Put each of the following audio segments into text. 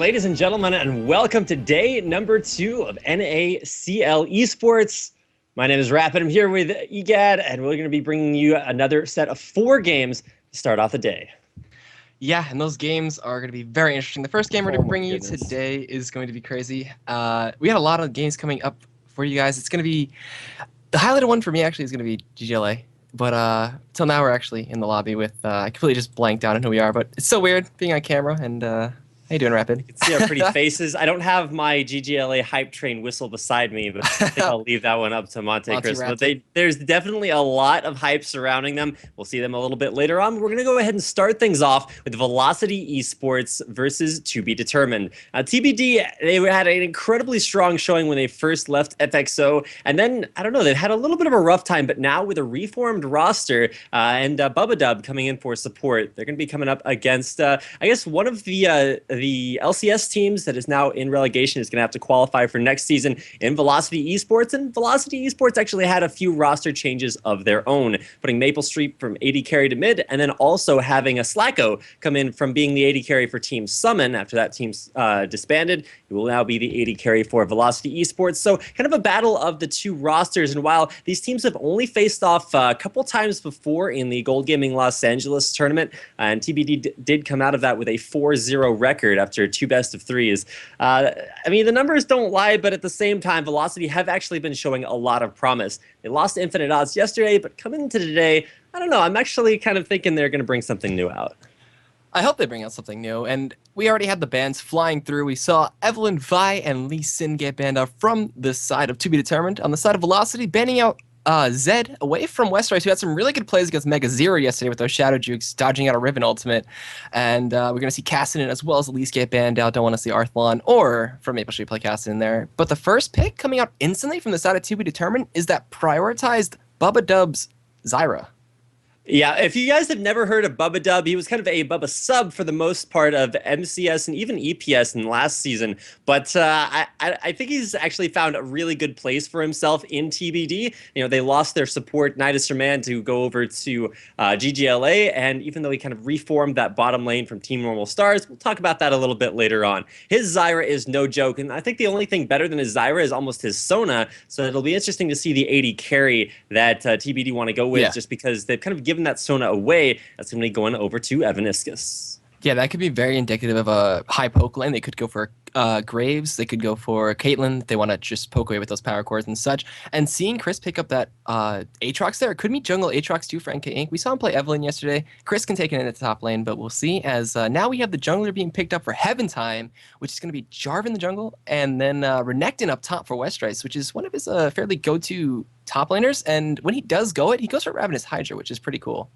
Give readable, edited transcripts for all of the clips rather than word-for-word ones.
ladies and gentlemen, and welcome to day number 2 of NACL eSports. My name is Rapid. I'm here with EGAD, and we're going to be bringing you another set of 4 games to start off the day. Yeah, and those games are going to be very interesting. The first game we're going to bring you today is going to be crazy. We had a lot of games coming up for you guys. It's going to be the highlighted one for me. Actually, is going to be GGLA. But till now, we're actually in the lobby with I completely just blanked out on who we are. But it's so weird being on camera. And how you doing, Rapid? You can see our pretty faces. I don't have my GGLA hype train whistle beside me, but I think I'll leave that one up to Monte Cristo. But there's definitely a lot of hype surrounding them. We'll see them a little bit later on. We're going to go ahead and start things off with Velocity Esports versus To Be Determined. TBD, they had an incredibly strong showing when they first left FXO. And then, I don't know, they've had a little bit of a rough time. But now with a reformed roster and Bubba Dub coming in for support, they're going to be coming up against, I guess, one of the LCS teams that is now in relegation is going to have to qualify for next season in Velocity Esports. And Velocity Esports actually had a few roster changes of their own, putting Maple Street from AD carry to mid, and then also having a Slacko come in from being the AD carry for Team Summon after that team's disbanded. He will now be the AD carry for Velocity Esports. So kind of a battle of the two rosters. And while these teams have only faced off a couple times before in the Gold Gaming Los Angeles tournament, and TBD did come out of that with a 4-0 record after 2 best-of-3s. I mean, the numbers don't lie, but at the same time, Velocity have actually been showing a lot of promise. They lost Infinite Odds yesterday, but coming into today, I don't know, I'm actually kind of thinking they're going to bring something new out. I hope they bring out something new, and we already had the bans flying through. We saw Evelyn, Vi, and Lee Sin get banned out from the side of To Be Determined. On the side of Velocity, banning out Zed away from Westrise, who had some really good plays against Mega Zero yesterday with those Shadow Jukes, dodging out a Riven ultimate. And we're going to see Cassidy as well as Elise get banned out. Don't want to see Arthlon or from Maple Street play Cassidy in there. But the first pick coming out instantly from the side of To Be Determined is that prioritized Bubba Dub's Zyra. Yeah, if you guys have never heard of Bubba Dub, he was kind of a Bubba sub for the most part of MCS and even EPS in last season. But I think he's actually found a really good place for himself in TBD. You know, they lost their support, Nidus Man, to go over to GGLA. And even though he kind of reformed that bottom lane from Team Normal Stars, we'll talk about that a little bit later on. His Zyra is no joke. And I think the only thing better than his Zyra is almost his Sona. So it'll be interesting to see the AD carry that TBD want to go with, just because they've kind of given that Sona away. That's going to be going over to Evaniscus. Yeah, that could be very indicative of a high poke lane. They could go for Graves. They could go for Caitlyn if they want to just poke away with those power cores and such. And seeing Chris pick up that Aatrox there, it could be jungle Aatrox too for NK Inc. We saw him play Evelyn yesterday. Chris can take it in the top lane, but we'll see as now we have the jungler being picked up for Heaven Time, which is going to be Jarvan the jungle, and then Renekton up top for Westrise, which is one of his fairly go-to top laners. And when he does go it, he goes for Ravenous Hydra, which is pretty cool.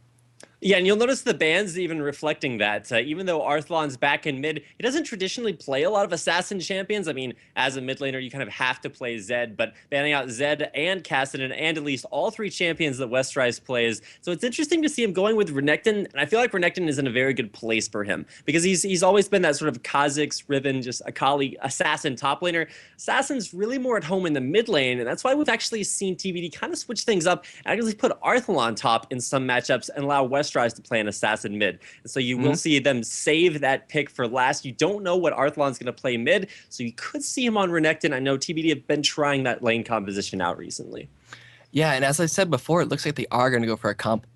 Yeah, and you'll notice the bans even reflecting that. Even though Arthlon's back in mid, he doesn't traditionally play a lot of assassin champions. I mean, as a mid laner, you kind of have to play Zed, but banning out Zed and Kassadin and at least all 3 champions that Westrise plays. So it's interesting to see him going with Renekton, and I feel like Renekton is in a very good place for him because he's always been that sort of Kha'Zix, Riven, just Akali assassin top laner. Assassin's really more at home in the mid lane, and that's why we've actually seen TBD kind of switch things up and actually put Arthlon top in some matchups and allow Westrise to play an assassin mid. And so you will see them save that pick for last. You don't know what Arthlon's going to play mid, so you could see him on Renekton. I know TBD have been trying that lane composition out recently. Yeah, and as I said before, it looks like they are going to go for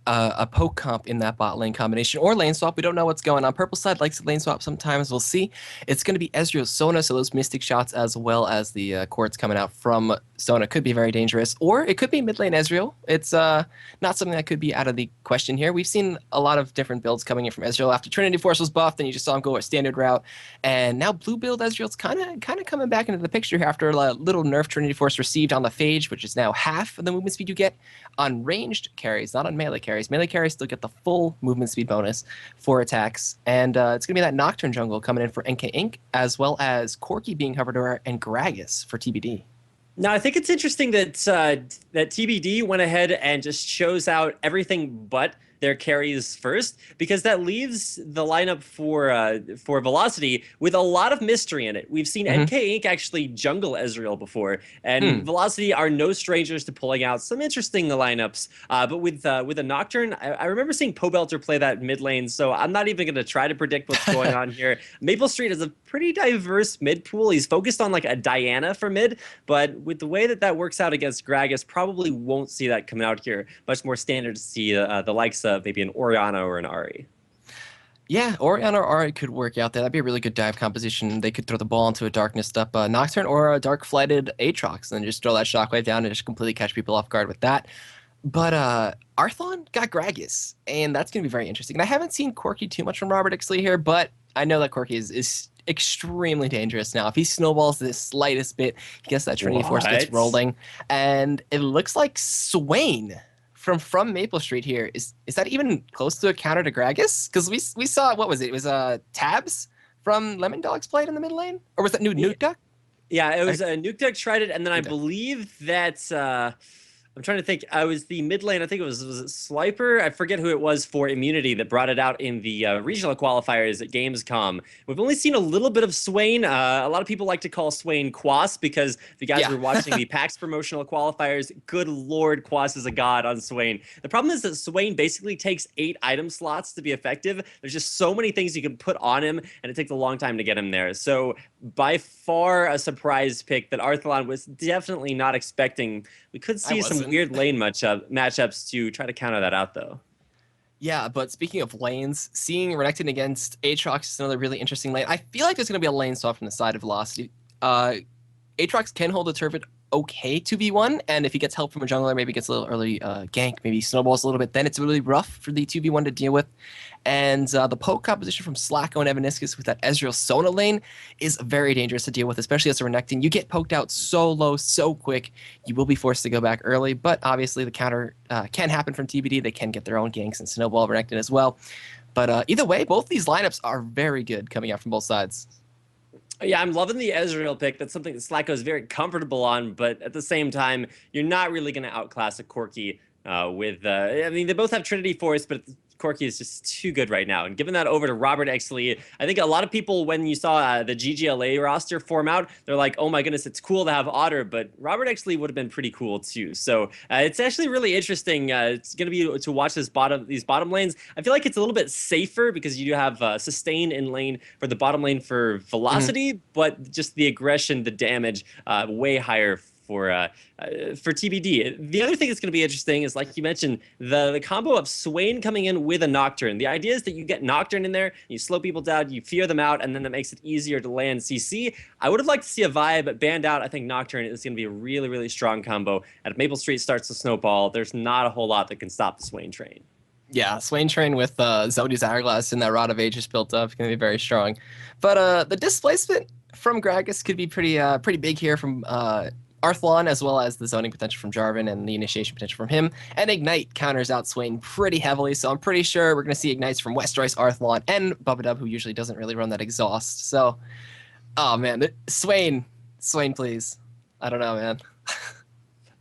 a poke comp in that bot lane combination or lane swap. We don't know what's going on. Purple side likes to lane swap sometimes. We'll see. It's going to be Ezreal Sona, so those Mystic shots as well as the quartz coming out from Sona could be very dangerous. Or it could be mid lane Ezreal. It's not something that could be out of the question here. We've seen a lot of different builds coming in from Ezreal. After Trinity Force was buffed, then you just saw him go a standard route. And now blue build Ezreal's kind of coming back into the picture here after a little nerf Trinity Force received on the Phage, which is now half of the movement speed you get on ranged carries, not on melee carries. Melee carries still get the full movement speed bonus for attacks. And it's going to be that Nocturne jungle coming in for NK Inc., as well as Corki being hovered over and Gragas for TBD. Now, I think it's interesting that that TBD went ahead and just chose out everything but their carries first, because that leaves the lineup for Velocity with a lot of mystery in it. We've seen NK Inc. actually jungle Ezreal before, and Velocity are no strangers to pulling out some interesting lineups. But with a Nocturne, I remember seeing Pobelter play that mid lane, so I'm not even going to try to predict what's going on here. Maple Street is a pretty diverse mid pool. He's focused on like a Diana for mid, but with the way that works out against Gragas, probably won't see that coming out here. Much more standard to see the likes of maybe an Orianna or an Ahri. Yeah, Orianna or Ahri could work out there. That'd be a really good dive composition. They could throw the ball into a darknessed up Nocturne or a dark flighted Aatrox and then just throw that shockwave down and just completely catch people off guard with that. But Arthlon got Gragas, and that's going to be very interesting. And I haven't seen Corki too much from Robert Ixley here, but I know that Corki is extremely dangerous now. If he snowballs the slightest bit, he gets that Trinity Force gets rolling. And it looks like Swain from Maple Street here. Is that even close to a counter to Gragas? Because we saw, what was it? It was Tabs from Lemon Dogs played in the mid lane? Or was that Nuke Duck? Yeah, it was Nuke Duck tried it, and then I believe that... I'm trying to think. I was the mid lane. I think it was it Sliper? I forget who it was for Immunity that brought it out in the regional qualifiers at Gamescom. We've only seen a little bit of Swain. A lot of people like to call Swain Quas because if you guys were watching the PAX promotional qualifiers, good lord, Quas is a god on Swain. The problem is that Swain basically takes 8 item slots to be effective. There's just so many things you can put on him, and it takes a long time to get him there. So by far a surprise pick that Arthlon was definitely not expecting. We could see some weird lane matchups to try to counter that out, though. Yeah, but speaking of lanes, seeing Renekton against Aatrox is another really interesting lane. I feel like there's going to be a lane swap from the side of Velocity. Aatrox can hold the turret okay 2v1, and if he gets help from a jungler, maybe gets a little early gank, maybe snowballs a little bit, then it's really rough for the 2v1 to deal with. And the poke composition from Slacko and Evaniscus with that Ezreal Sona lane is very dangerous to deal with, especially as a Renekton. You get poked out so low, so quick, you will be forced to go back early, but obviously the counter can happen from TBD. They can get their own ganks and snowball Renekton as well. But either way, both these lineups are very good coming out from both sides. Yeah, I'm loving the Ezreal pick. That's something that Slacko is very comfortable on, but at the same time, you're not really going to outclass a Corki with... I mean, they both have Trinity Force, but Corki is just too good right now. And giving that over to Robert Ixley, I think a lot of people, when you saw the GGLA roster form out, they're like, oh my goodness, it's cool to have Otter, but Robert Ixley would have been pretty cool too. So it's actually really interesting. It's going to be to watch these bottom lanes. I feel like it's a little bit safer because you do have sustain in lane for the bottom lane for Velocity, but just the aggression, the damage, way higher for TBD. The other thing that's going to be interesting is, like you mentioned, the combo of Swain coming in with a Nocturne. The idea is that you get Nocturne in there, you slow people down, you fear them out, and then that makes it easier to land CC. I would have liked to see a vibe banned out. I think Nocturne is going to be a really, really strong combo. And if Maple Street starts to snowball, there's not a whole lot that can stop the Swain train. Yeah, Swain train with Zodi's Hourglass and that Rod of Ages built up is going to be very strong. But the displacement from Gragas could be pretty big here from Arthlon, as well as the zoning potential from Jarvan and the initiation potential from him. And Ignite counters out Swain pretty heavily, so I'm pretty sure we're going to see Ignites from Westroyce, Arthlon, and Bubba who usually doesn't really run that exhaust. So, oh man, Swain, please. I don't know, man.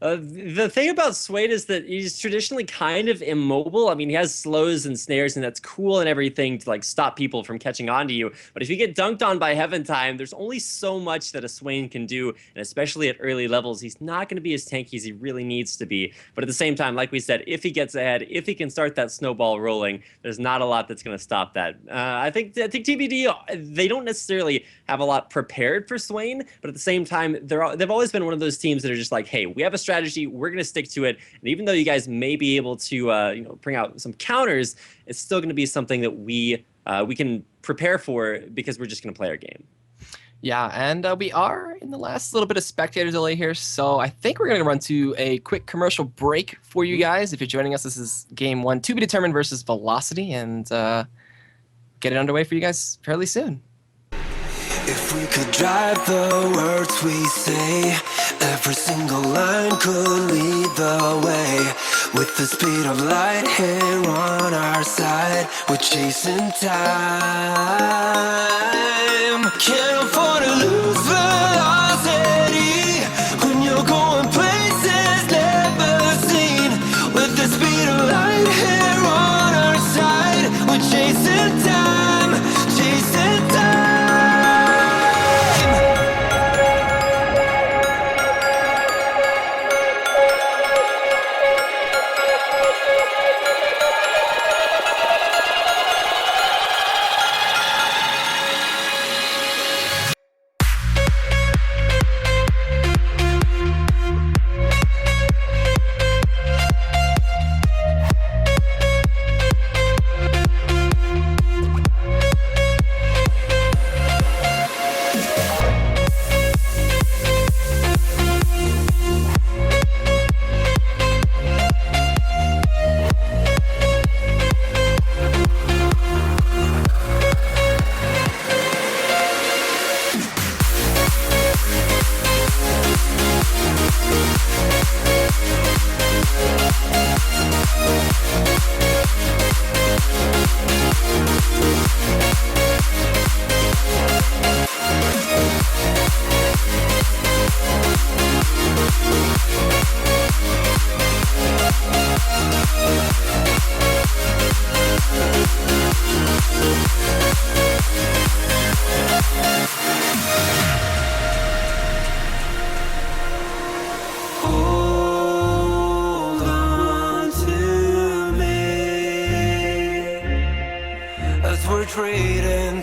The thing about Swain is that he's traditionally kind of immobile. I mean, he has slows and snares, and that's cool and everything to like stop people from catching on to you. But if you get dunked on by Heaven Time, there's only so much that a Swain can do, and especially at early levels, he's not going to be as tanky as he really needs to be. But at the same time, like we said, if he gets ahead, if he can start that snowball rolling, there's not a lot that's going to stop that. I think TBD, they don't necessarily have a lot prepared for Swain, but at the same time, they've always been one of those teams that are just like, hey, we have a strategy, we're going to stick to it, and even though you guys may be able to bring out some counters, it's still going to be something that we can prepare for because we're just going to play our game. Yeah, and we are in the last little bit of spectator delay here, so I think we're going to run to a quick commercial break for you guys. If you're joining us, this is Game 1 to be determined versus Velocity, and get it underway for you guys fairly soon. If we could drive the words we say, every single line could lead the way. With the speed of light here on our side, we're chasing time. Can't afford to lose velocity when you're going places never seen. With the speed of light here on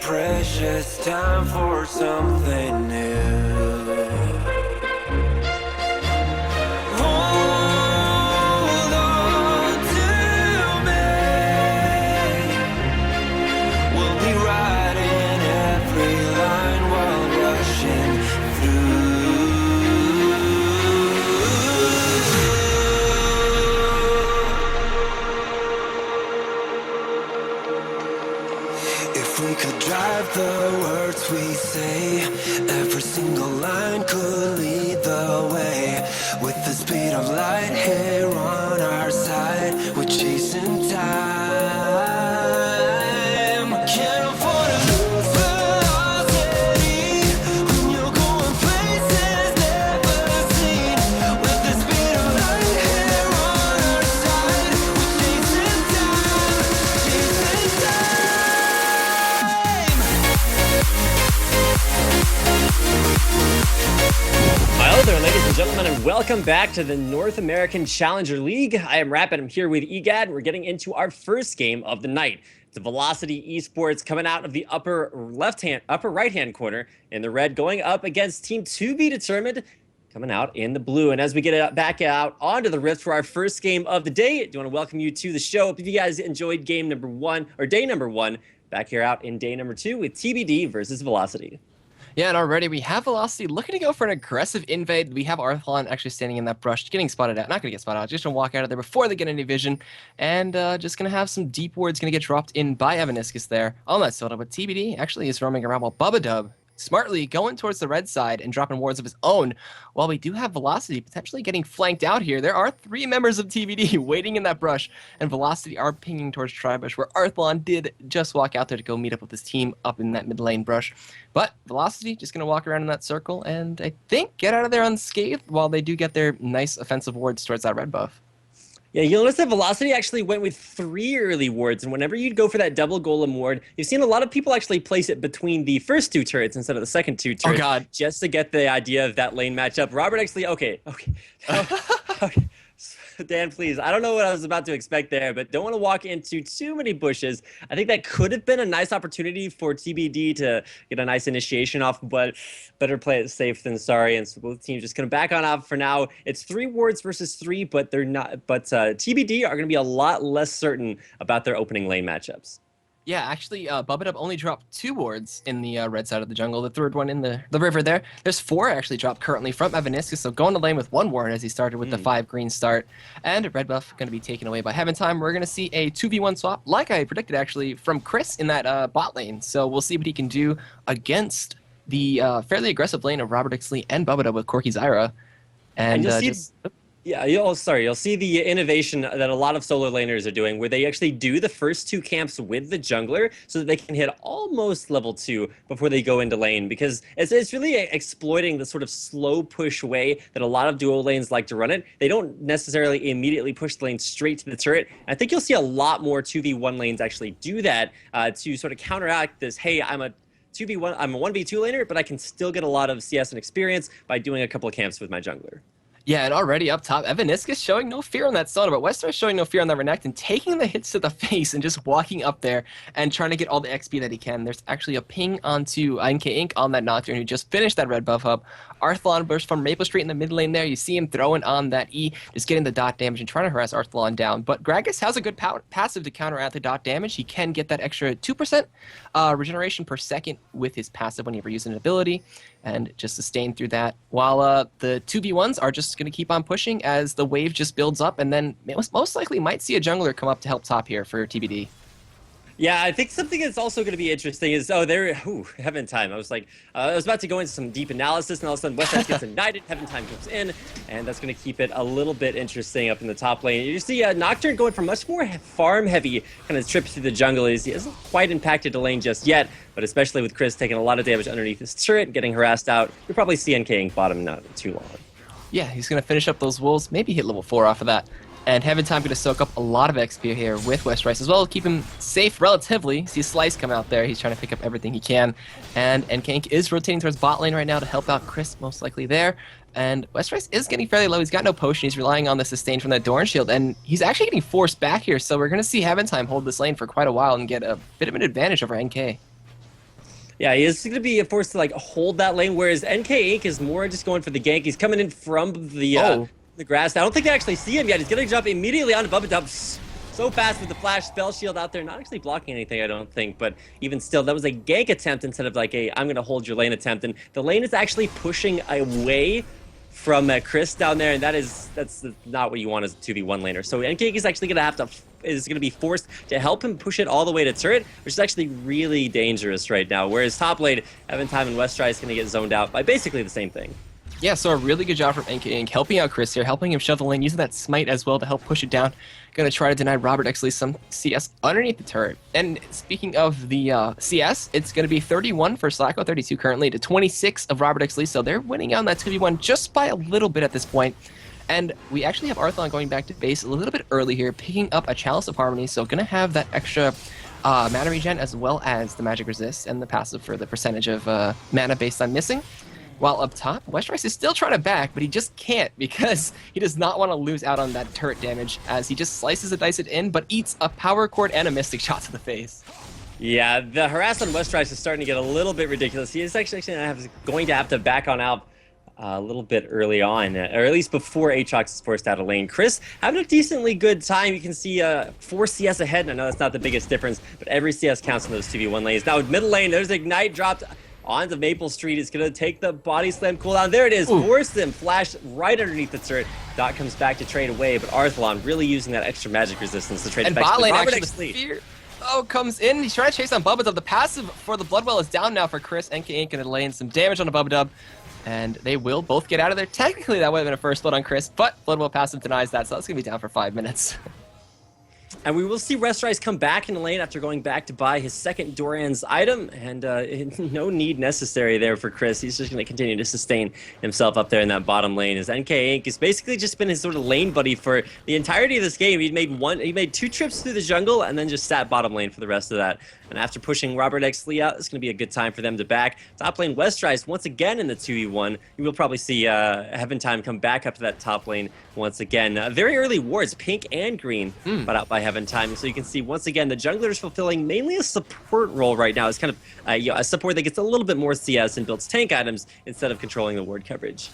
precious time for something new. Hold on to me. We'll be riding every line while rushing through. If we could drive the words we say, every single line could lead the way. With the speed of light here on our side, we're chasing time. Can't afford to lose velocity when you're going places never seen. With the speed of light here on our side, we're chasing time, chasing time. Hello there, ladies and gentlemen, and welcome back to the North American Challenger League. I am Rapid. I'm here with EGAD. We're getting into our first game of the night. It's a Velocity eSports coming out of the upper right-hand corner in the red, going up against Team 2 Be Determined, coming out in the blue. And as we get back out onto the Rift for our first game of the day, I do want to welcome you to the show. Hope you guys enjoyed day number one, back here out in day number 2 with TBD versus Velocity. Yeah, and already we have Velocity looking to go for an aggressive invade. We have Arthlon actually standing in that brush, getting spotted out. Not going to get spotted out, just going to walk out of there before they get any vision. And just going to have some deep wards going to get dropped in by Evaniscus there on that soda. But TBD actually is roaming around while Bubba smartly going towards the red side and dropping wards of his own. While we do have Velocity potentially getting flanked out here, there are 3 members of TBD waiting in that brush, and Velocity are pinging towards Tribush, where Arthlon did just walk out there to go meet up with his team up in that mid lane brush. But Velocity just going to walk around in that circle and I think get out of there unscathed while they do get their nice offensive wards towards that red buff. Yeah, you'll notice that Velocity actually went with 3 early wards, and whenever you'd go for that double golem ward, you've seen a lot of people actually place it between the first 2 turrets instead of the second 2 turrets. Oh, God. Just to get the idea of that lane matchup. Robert actually, okay. Dan, please. I don't know what I was about to expect there, but don't want to walk into too many bushes. I think that could have been a nice opportunity for TBD to get a nice initiation off, but better play it safe than sorry. And so both teams just going to back on off for now. It's 3 wards versus 3, but they're not. But TBD are going to be a lot less certain about their opening lane matchups. Yeah, actually, Bubba only dropped 2 wards in the red side of the jungle. The third one in the river there. There's 4 actually dropped currently from Evaniscus, so going to lane with 1 ward as he started with the 5 green start. And red buff going to be taken away by Heaven Time. We're going to see a 2v1 swap, like I predicted actually, from Chris in that bot lane. So we'll see what he can do against the fairly aggressive lane of Robert Ixley and Bubba with Corky Zyra. And you'll see... Yeah, you'll see the innovation that a lot of solo laners are doing, where they actually do the first 2 camps with the jungler so that they can hit almost level 2 before they go into lane, because it's really exploiting the sort of slow push way that a lot of duo lanes like to run it. They don't necessarily immediately push the lane straight to the turret. I think you'll see a lot more 2v1 lanes actually do that to sort of counteract this, hey, I'm a 1v2 laner, but I can still get a lot of CS and experience by doing a couple of camps with my jungler. Yeah, and already up top, Evaniscus showing no fear on that Soda, but Westar showing no fear on that Renekton, and taking the hits to the face and just walking up there and trying to get all the XP that he can. There's actually a ping onto NK Inc. on that Nocturne, who just finished that red buff hub. Arthlon burst from Maple Street in the mid lane there. You see him throwing on that E, just getting the dot damage and trying to harass Arthlon down. But Gragas has a good passive to counteract the dot damage. He can get that extra 2% regeneration per second with his passive whenever using an ability, and just sustain through that. While the 2v1s are just going to keep on pushing as the wave just builds up, and then most likely might see a jungler come up to help top here for TBD. Yeah, I think something that's also going to be interesting is, Heaven Time. I was about to go into some deep analysis, and all of a sudden Westside gets ignited, Heaven Time comes in, and that's going to keep it a little bit interesting up in the top lane. You see Nocturne going for much more farm-heavy kind of trip through the jungle. He hasn't quite impacted the lane just yet, but especially with Chris taking a lot of damage underneath his turret, getting harassed out, you'll probably see NKing bottom not too long. Yeah, he's going to finish up those wolves, maybe hit level 4 off of that. And Heaven Time going to soak up a lot of XP here with West Rice as well, keep him safe relatively. See Slice come out there, he's trying to pick up everything he can. And Kank is rotating towards bot lane right now to help out Chris, most likely there. And West Rice is getting fairly low, he's got no potion, he's relying on the sustain from that Dorn Shield, and he's actually getting forced back here, so we're going to see Heaven Time hold this lane for quite a while and get a bit of an advantage over NK. Yeah, he is going to be forced to like hold that lane, whereas NK Inc. is more just going for the gank. He's coming in from the grass. I don't think they actually see him yet. He's going to jump immediately onto Bubba Dub. So fast with the flash spell shield out there, not actually blocking anything, I don't think, but even still, that was a gank attempt instead of like a I'm going to hold your lane attempt, and the lane is actually pushing away from Chris down there, and that's not what you want as a 2v1 laner. So NK is actually going to be forced to help him push it all the way to turret, which is actually really dangerous right now, whereas top lane, Eventime and Westry is going to get zoned out by basically the same thing. Yeah, so a really good job from NK Inc. helping out Chris here, helping him shove the lane, using that smite as well to help push it down. Going to try to deny Robert Exley some CS underneath the turret. And speaking of the CS, it's going to be 31 for Slacko, 32 currently, to 26 of Robert Exley. So they're winning on that 2v1 just by a little bit at this point. And we actually have Arthlon going back to base a little bit early here, picking up a Chalice of Harmony. So going to have that extra mana regen as well as the magic resist and the passive for the percentage of mana based on missing. While up top, Westrice is still trying to back, but he just can't because he does not want to lose out on that turret damage as he just slices and dices it in, but eats a power chord and a mystic shot to the face. Yeah, the harass on Westrice is starting to get a little bit ridiculous. He is actually going to have to back on out a little bit early on, or at least before Aatrox is forced out of lane. Chris having a decently good time. You can see 4 CS ahead, and I know that's not the biggest difference, but every CS counts in those 2v1 lanes. Now, middle lane, there's Ignite dropped onto Maple Street. It's going to take the body slam cooldown. There it is. Force him. Flash right underneath the turret. Dot comes back to trade away, but Arthlon really using that extra magic resistance to trade and effectively. Bot lane actually, the fear comes in. He's trying to chase on Bubba Dub. The passive for the Bloodwell is down now for Chris. NK Inc. going to lay in some damage on the Bubba Dub, and they will both get out of there. Technically, that would have been a first blood on Chris, but Bloodwell passive denies that, so that's going to be down for 5 minutes. And we will see Restrice come back in the lane after going back to buy his second Doran's item, and no need necessary there for Chris. He's just going to continue to sustain himself up there in that bottom lane. As NK Inc. has basically just been his sort of lane buddy for the entirety of this game. He made 2 trips through the jungle and then just sat bottom lane for the rest of that. And after pushing Robert Exley out, it's going to be a good time for them to back. Top lane Westrice once again in the 2v1. You will probably see Eventime come back up to that top lane once again. Very early wards, pink and green, but out by Eventime. So you can see once again the jungler is fulfilling mainly a support role right now. It's kind of a support that gets a little bit more CS and builds tank items instead of controlling the ward coverage.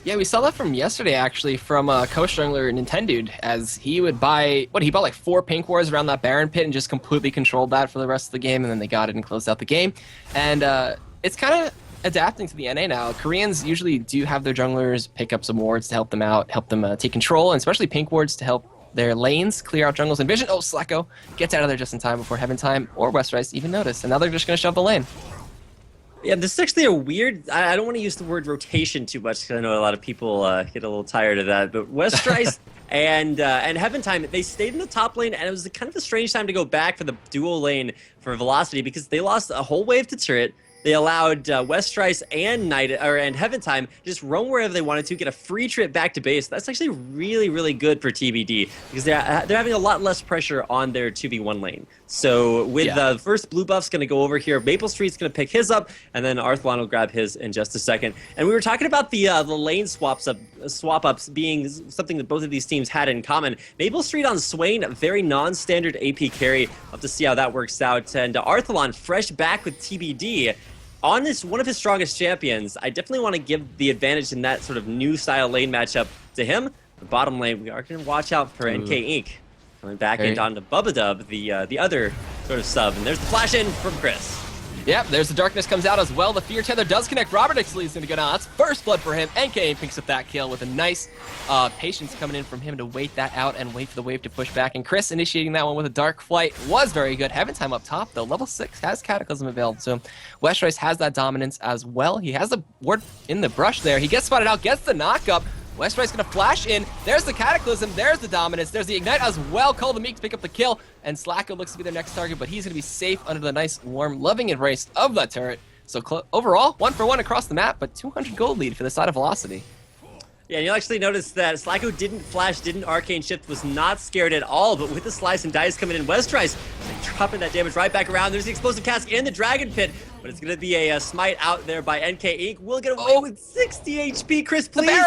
Yeah, we saw that from yesterday, actually, from Coach Jungler Nintendude, as he would buy, he bought like 4 pink wards around that Baron pit and just completely controlled that for the rest of the game, and then they got it and closed out the game. And it's kind of adapting to the NA now. Koreans usually do have their junglers pick up some wards to help them out, help them take control, and especially pink wards to help their lanes clear out jungles and vision. Oh, Slacko gets out of there just in time before Eventime or Westrice even notice, and now they're just going to shove the lane. Yeah, this is actually a weird... I don't want to use the word rotation too much because I know a lot of people get a little tired of that, but Westrice and Eventime, they stayed in the top lane, and it was kind of a strange time to go back for the dual lane for Velocity because they lost a whole wave to turret. They allowed Westrice and Eventime just roam wherever they wanted to, get a free trip back to base. That's actually really, really good for TBD because they're having a lot less pressure on their 2v1 lane. So with the first blue buff's going to go over here, Maple Street's going to pick his up, and then Arthlon will grab his in just a second. And we were talking about the lane swap-ups being something that both of these teams had in common. Maple Street on Swain, a very non-standard AP carry. We'll have to see how that works out. And Arthlon, fresh back with TBD. On this, one of his strongest champions, I definitely want to give the advantage in that sort of new style lane matchup to him. The bottom lane, we are going to watch out for NK Inc. Going back into onto Bubba Dub, the other sort of sub. And there's the flash in from Chris. Yep, there's the darkness comes out as well. The fear tether does connect. Robert Exley is going to go down. That's first blood for him. NK picks up that kill with a nice patience coming in from him to wait that out and wait for the wave to push back. And Chris initiating that one with a dark flight was very good. Eventime up top, though. Level 6 has Cataclysm available to him. Westrice has that dominance as well. He has the ward in the brush there. He gets spotted out, gets the knock-up. Westrice gonna flash in. There's the Cataclysm. There's the dominance. There's the Ignite as well. Call the Meek to pick up the kill. And Slacko looks to be their next target, but he's gonna be safe under the nice, warm, loving embrace of that turret. So overall, 1-for-1 across the map, but 200 gold lead for the side of Velocity. Yeah, and you'll actually notice that Slacko didn't flash, didn't arcane shift, was not scared at all, but with the slice and dice coming in, Westrice dropping that damage right back around. There's the explosive cask in the dragon pit, but it's gonna be a smite out there by NK Inc. We'll get away with 60 HP. Chris, please.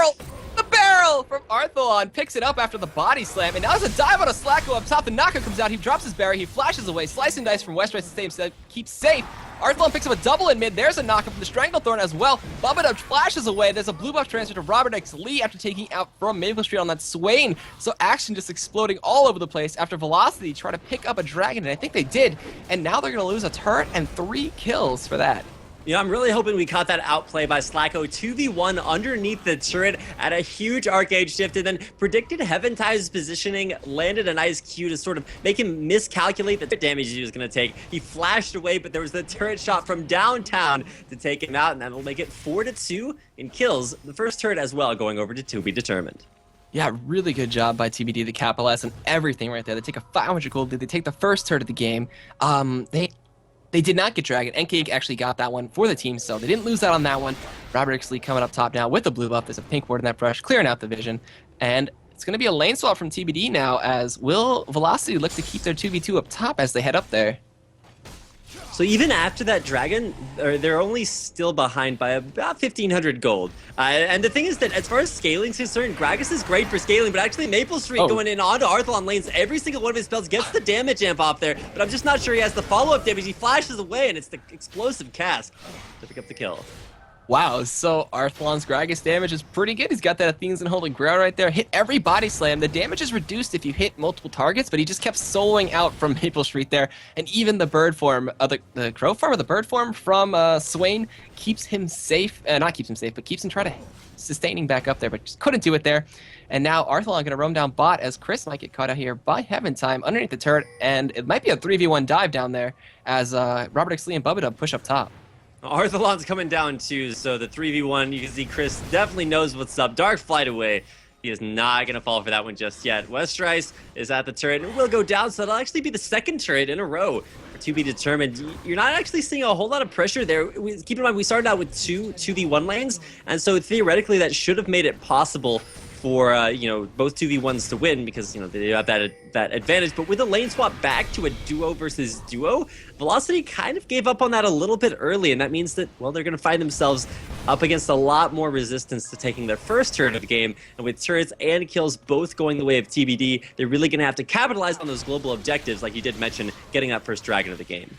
The barrel from Arthlon picks it up after the body slam, and now there's a dive on a Slacko up top. The knockout comes out, he drops his berry, he flashes away, slice and dice from Westrice to keep safe. Arthlon picks up a double in mid. There's a knock from the Stranglethorn as well. Bubba flashes away. There's a blue buff transfer to Robert X. Lee after taking out from Maple Street on that Swain. So action just exploding all over the place after Velocity try to pick up a dragon, and I think they did. And now they're going to lose a turret and 3 kills for that. You know, I'm really hoping we caught that outplay by Slacko 2v1 underneath the turret at a huge arcade shift, and then predicted Heaventide's positioning, landed a nice Q to sort of make him miscalculate the damage he was going to take. He flashed away, but there was the turret shot from downtown to take him out, and that'll make it 4-2 in kills. The first turret as well going over to be determined. Yeah, really good job by TBD to capitalize on everything right there. They take a 500 gold lead. They take the first turret of the game. They did not get Dragon. NK actually got that one for the team, so they didn't lose out on that one. Robert Ixley coming up top now with the blue buff. There's a pink ward in that brush, clearing out the vision. And it's going to be a lane swap from TBD now, as will Velocity look to keep their 2v2 up top as they head up there. So even after that dragon, they're only still behind by about 1,500 gold. And the thing is that as far as scaling is concerned, Gragas is great for scaling, but actually Maple Street going in onto Arthlon lanes, every single one of his spells gets the damage amp off there, but I'm just not sure he has the follow-up damage. He flashes away, and it's the explosive cast to pick up the kill. Wow, so Arthlon's Gragas damage is pretty good. He's got that Athena's and Holy Grail right there. Hit every body slam. The damage is reduced if you hit multiple targets, but he just kept soloing out from Maple Street there. And even the bird form, the crow form or the bird form from Swain keeps him safe. Not keeps him safe, but keeps him sustaining back up there, but just couldn't do it there. And now Arthlon going to roam down bot as Chris might get caught out here by Heaventime underneath the turret. And it might be a 3v1 dive down there as Robert X. Lee and Bubba push up top. Arthlon's coming down too, so the 3v1, you can see Chris definitely knows what's up. Dark flight away. He is not going to fall for that one just yet. Westrice is at the turret and will go down, so that'll actually be the second turret in a row to be determined. You're not actually seeing a whole lot of pressure there. Keep in mind, we started out with 2v1 lanes, and so theoretically that should have made it possible for both 2v1s to win, because they have that advantage. But with a lane swap back to a duo versus duo, Velocity kind of gave up on that a little bit early, and that means that, well, they're going to find themselves up against a lot more resistance to taking their first turret of the game. And with turrets and kills both going the way of TBD, they're really going to have to capitalize on those global objectives, like you did mention, getting that first dragon of the game.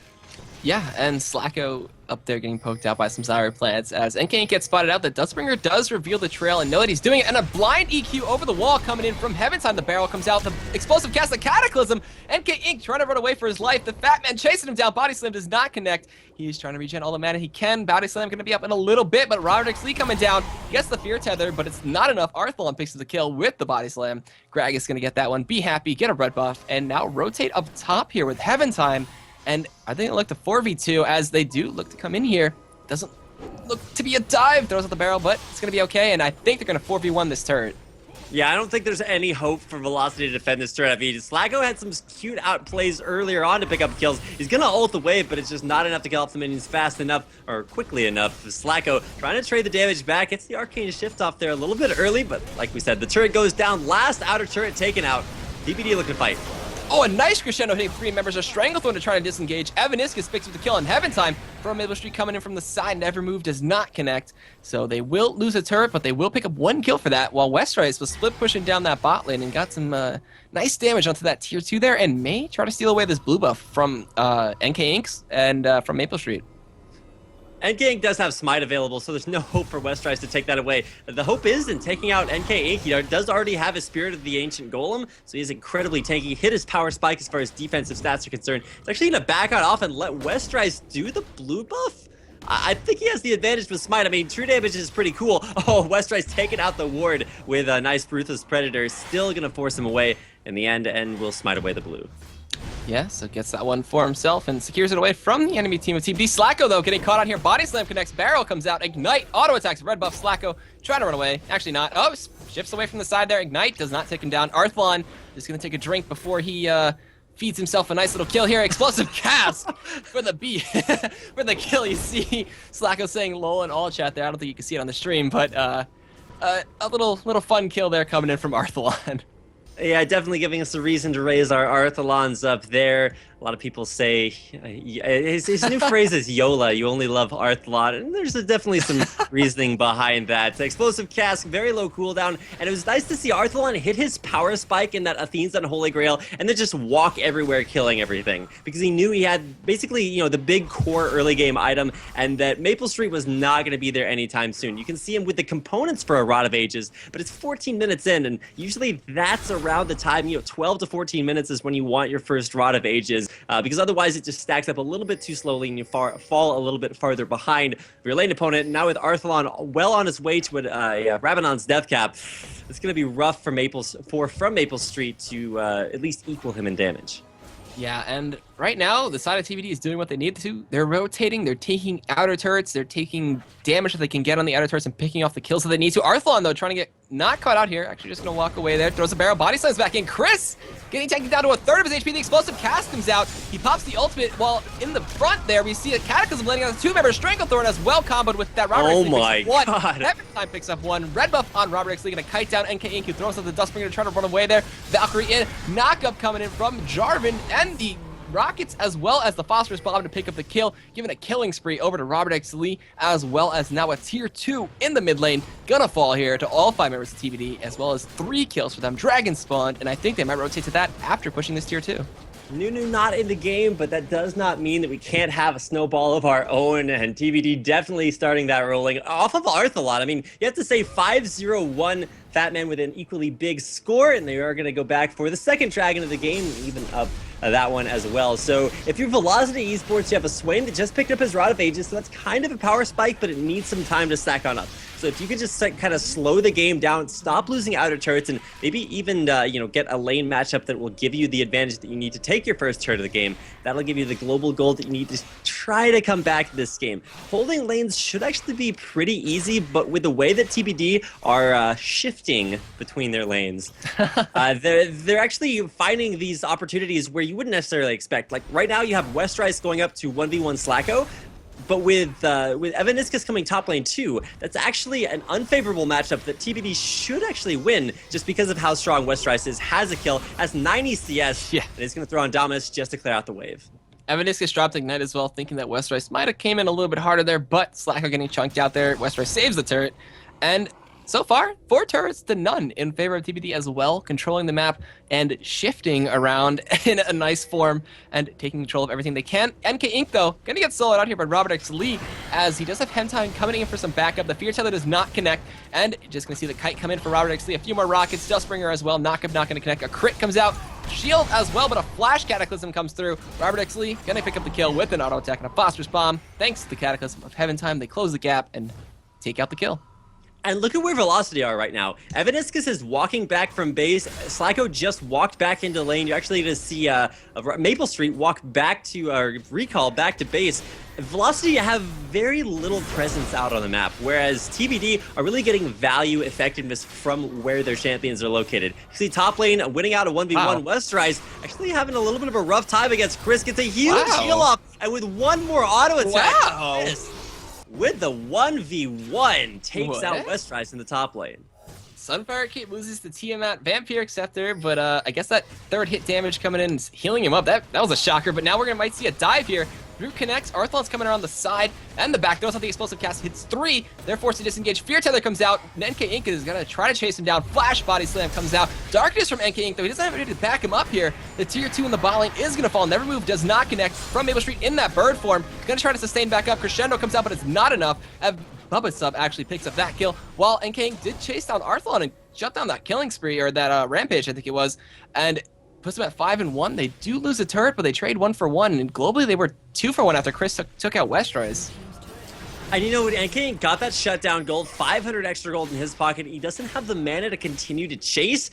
Yeah, and Slacko up there getting poked out by some Zyra plants as NK gets spotted out. The Dustbringer does reveal the trail and know that he's doing it, and a blind EQ over the wall coming in from Heaventime. The barrel comes out, the explosive cast, the Cataclysm. NK Inc. trying to run away for his life. The Fat Man chasing him down. Body Slam does not connect. He's trying to regen all the mana he can. Body Slam going to be up in a little bit, but Robert X. Lee coming down. Gets the Fear Tether, but it's not enough. Arthlon picks the kill with the Body Slam. Grag is going to get that one. Be happy, get a red buff, and now rotate up top here with Heaventime. And I think it looked to 4v2 as they do look to come in here. Doesn't look to be a dive. Throws out the barrel, but it's going to be okay. And I think they're going to 4v1 this turret. Yeah, I don't think there's any hope for Velocity to defend this turret. I mean, Slacko had some cute outplays earlier on to pick up kills. He's going to ult the wave, but it's just not enough to get off the minions fast enough or quickly enough. Slacko trying to trade the damage back. Gets the Arcane Shift off there a little bit early, but like we said, the turret goes down. Last outer turret taken out. DPD looking to fight. Oh, a nice crescendo hitting 3 members of Stranglethorn to try to disengage. Evaniscus picks up the kill on Heaventime from Maple Street coming in from the side. Never move does not connect. So they will lose a turret, but they will pick up 1 kill for that, while Westrice was split pushing down that bot lane and got some nice damage onto that tier 2 there, and may try to steal away this blue buff from NK Inks and from Maple Street. NK Inc. does have Smite available, so there's no hope for Westrice to take that away. The hope is in taking out NK Inc. He does already have his Spirit of the Ancient Golem, so he's incredibly tanky. Hit his power spike as far as defensive stats are concerned. It's actually going to back out off and let Westrice do the blue buff? I think he has the advantage with Smite. I mean, true damage is pretty cool. Oh, Westrice taking out the ward with a nice Ruthless Predator. Still going to force him away in the end, and will smite away the blue. Yeah, so gets that one for himself and secures it away from the enemy team of TBD. Slacko, though, getting caught out here. Body Slam connects. Barrel comes out. Ignite. Auto attacks. Red buff. Slacko trying to run away. Actually not. Oh, shifts away from the side there. Ignite does not take him down. Arthlon is going to take a drink before he feeds himself a nice little kill here. Explosive cast for the for the kill. You see Slacko saying lol in all chat there. I don't think you can see it on the stream, but a little fun kill there coming in from Arthlon. Yeah, definitely giving us a reason to raise our Arthalons up there. A lot of people say his new phrase is YOLA, you only love Arthlon, and there's definitely some reasoning behind that. Explosive Cask, very low cooldown, and it was nice to see Arthlon hit his power spike in that Athene's Unholy Grail and then just walk everywhere killing everything, because he knew he had basically, you know, the big core early game item, and that Maple Street was not going to be there anytime soon. You can see him with the components for a Rod of Ages, but it's 14 minutes in, and usually that's around the time, you know, 12 to 14 minutes is when you want your first Rod of Ages. Because otherwise it just stacks up a little bit too slowly and you fall a little bit farther behind your lane opponent. Now with Arthlon well on his way to Rabadon's death cap, it's going to be rough for from Maple Street to at least equal him in damage. Yeah, and right now, the side of TBD is doing what they need to. They're rotating, they're taking outer turrets, they're taking damage that they can get on the outer turrets and picking off the kills that they need to. Arthlon, though, trying to get not caught out here. Actually just going to walk away there. Throws a barrel, body slams back in. Chris getting taken down to a third of his HP. The explosive cast comes out. He pops the ultimate, while in the front there, we see a Cataclysm landing on a two-member Stranglethorn as well comboed with that. Robert Oh my god. Time picks up one. Red buff on Robert X Lee, going to kite down NK Inc, who throws out the Dustbringer to try to run away there. Valkyrie in. Knockup coming in from Jarvan and the Rockets, as well as the Phosphorus Bomb to pick up the kill, giving a killing spree over to Robert X Lee, as well as now a tier 2 in the mid lane. Gonna fall here to all 5 members of TBD, as well as 3 kills for them. Dragon spawned, and I think they might rotate to that after pushing this tier 2. Nunu not in the game, but that does not mean that we can't have a snowball of our own, and TBD definitely starting that rolling off of Arthalon. I mean, you have to say 5-0-1 Fat Man with an equally big score, and they are going to go back for the second dragon of the game, even up that one as well. So if you're Velocity Esports, you have a Swain that just picked up his Rod of Ages, so that's kind of a power spike, but it needs some time to stack on up. So if you could just kind of slow the game down, stop losing outer turrets, and maybe even get a lane matchup that will give you the advantage that you need to take your first turret of the game, that'll give you the global gold that you need to try to come back to this game. Holding lanes should actually be pretty easy, but with the way that TBD are shifting between their lanes, they're actually finding these opportunities where you wouldn't necessarily expect. Like right now, you have Westrice going up to 1v1 Slacko. But with Evaniscus coming top lane too, that's actually an unfavorable matchup that TBD should actually win, just because of how strong Westrice is. Has a kill, has 90 CS, and he's going to throw on Dominus just to clear out the wave. Evaniscus dropped Ignite as well, thinking that Westrice might have came in a little bit harder there, but Slacko getting chunked out there. Westrice saves the turret, and so far, 4 turrets to none in favor of TBD as well, controlling the map and shifting around in a nice form and taking control of everything they can. NK Inc, though, going to get soloed out here by Robert X Lee, as he does have Hentime coming in for some backup. The Fear Tether does not connect, and just going to see the Kite come in for Robert X Lee. A few more rockets, Dustbringer as well. Knockup not going to connect. A crit comes out. Shield as well, but a Flash Cataclysm comes through. Robert X Lee going to pick up the kill with an auto attack and a Phosphorus Bomb. Thanks to the Cataclysm of Heaventime, they close the gap and take out the kill. And look at where Velocity are right now. Evaniscus is walking back from base. Slacko just walked back into lane. You're actually going to see Maple Street walk back to, recall back to base. Velocity have very little presence out on the map, whereas TBD are really getting value effectiveness from where their champions are located. You see top lane winning out a 1v1. Westrice actually having a little bit of a rough time against Chris. Gets a huge heal up, and with one more auto attack, Chris, with the 1v1, takes out Westrice in the top lane. Sunfire Cape loses to Tiamat, Vampire Acceptor, but I guess that third hit damage coming in is healing him up. That was a shocker, but now might see a dive here. Drew connects, Arthlon's coming around the side and the back. Knows how the explosive cast hits 3. They're forced to disengage. Fear Tether comes out. NK Inc is going to try to chase him down. Flash Body Slam comes out. Darkness from NK Inc, though he doesn't have anybody to back him up here. The tier 2 in the bot lane is going to fall. Never Move does not connect from Maple Street in that bird form. Going to try to sustain back up. Crescendo comes out, but it's not enough. Bubba Sub actually picks up that kill, while NK Inc did chase down Arthlon and shut down that killing spree, or that rampage, I think it was, and puts them at 5-1. They do lose a turret, but they trade 1 for 1, and globally they were 2 for 1 after Chris took out Westrice. And you know what, NK got that shutdown gold, 500 extra gold in his pocket. He doesn't have the mana to continue to chase.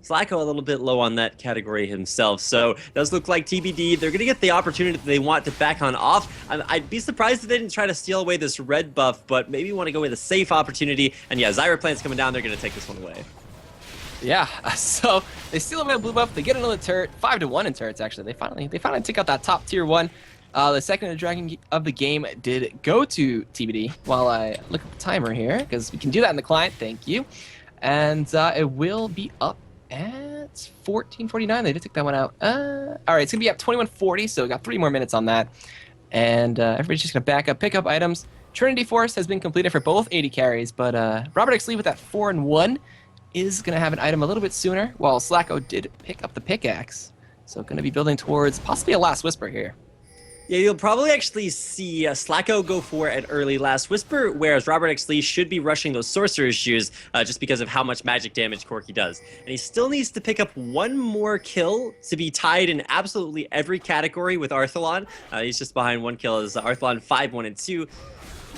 Slacko a little bit low on that category himself, so it does look like TBD, they're going to get the opportunity that they want to back on off. I'd be surprised if they didn't try to steal away this red buff, but maybe want to go with a safe opportunity. And yeah, Zyra Plant's coming down, they're going to take this one away. Yeah, so they steal away a blue buff, they get another turret, 5-1 in turrets actually. They finally take out that top tier 1. The second dragon of the game did go to TBD, while I look at the timer here, because we can do that in the client, thank you. And it will be up at It's 14:49. They did take that one out. All right, it's going to be up 21:40, so we got 3 more minutes on that. And everybody's just going to back up, pick up items. Trinity Force has been completed for both 80 carries, but Robert X. Lee with that 4-1 is going to have an item a little bit sooner, while Slacko did pick up the pickaxe. So going to be building towards possibly a Last Whisper here. Yeah, you'll probably actually see Slacko go for an early Last Whisper, whereas Robert X. Lee should be rushing those Sorcerer's Shoes just because of how much magic damage Corki does. And he still needs to pick up one more kill to be tied in absolutely every category with Arthalon. He's just behind 1 kill as Arthalon 5, 1, and 2.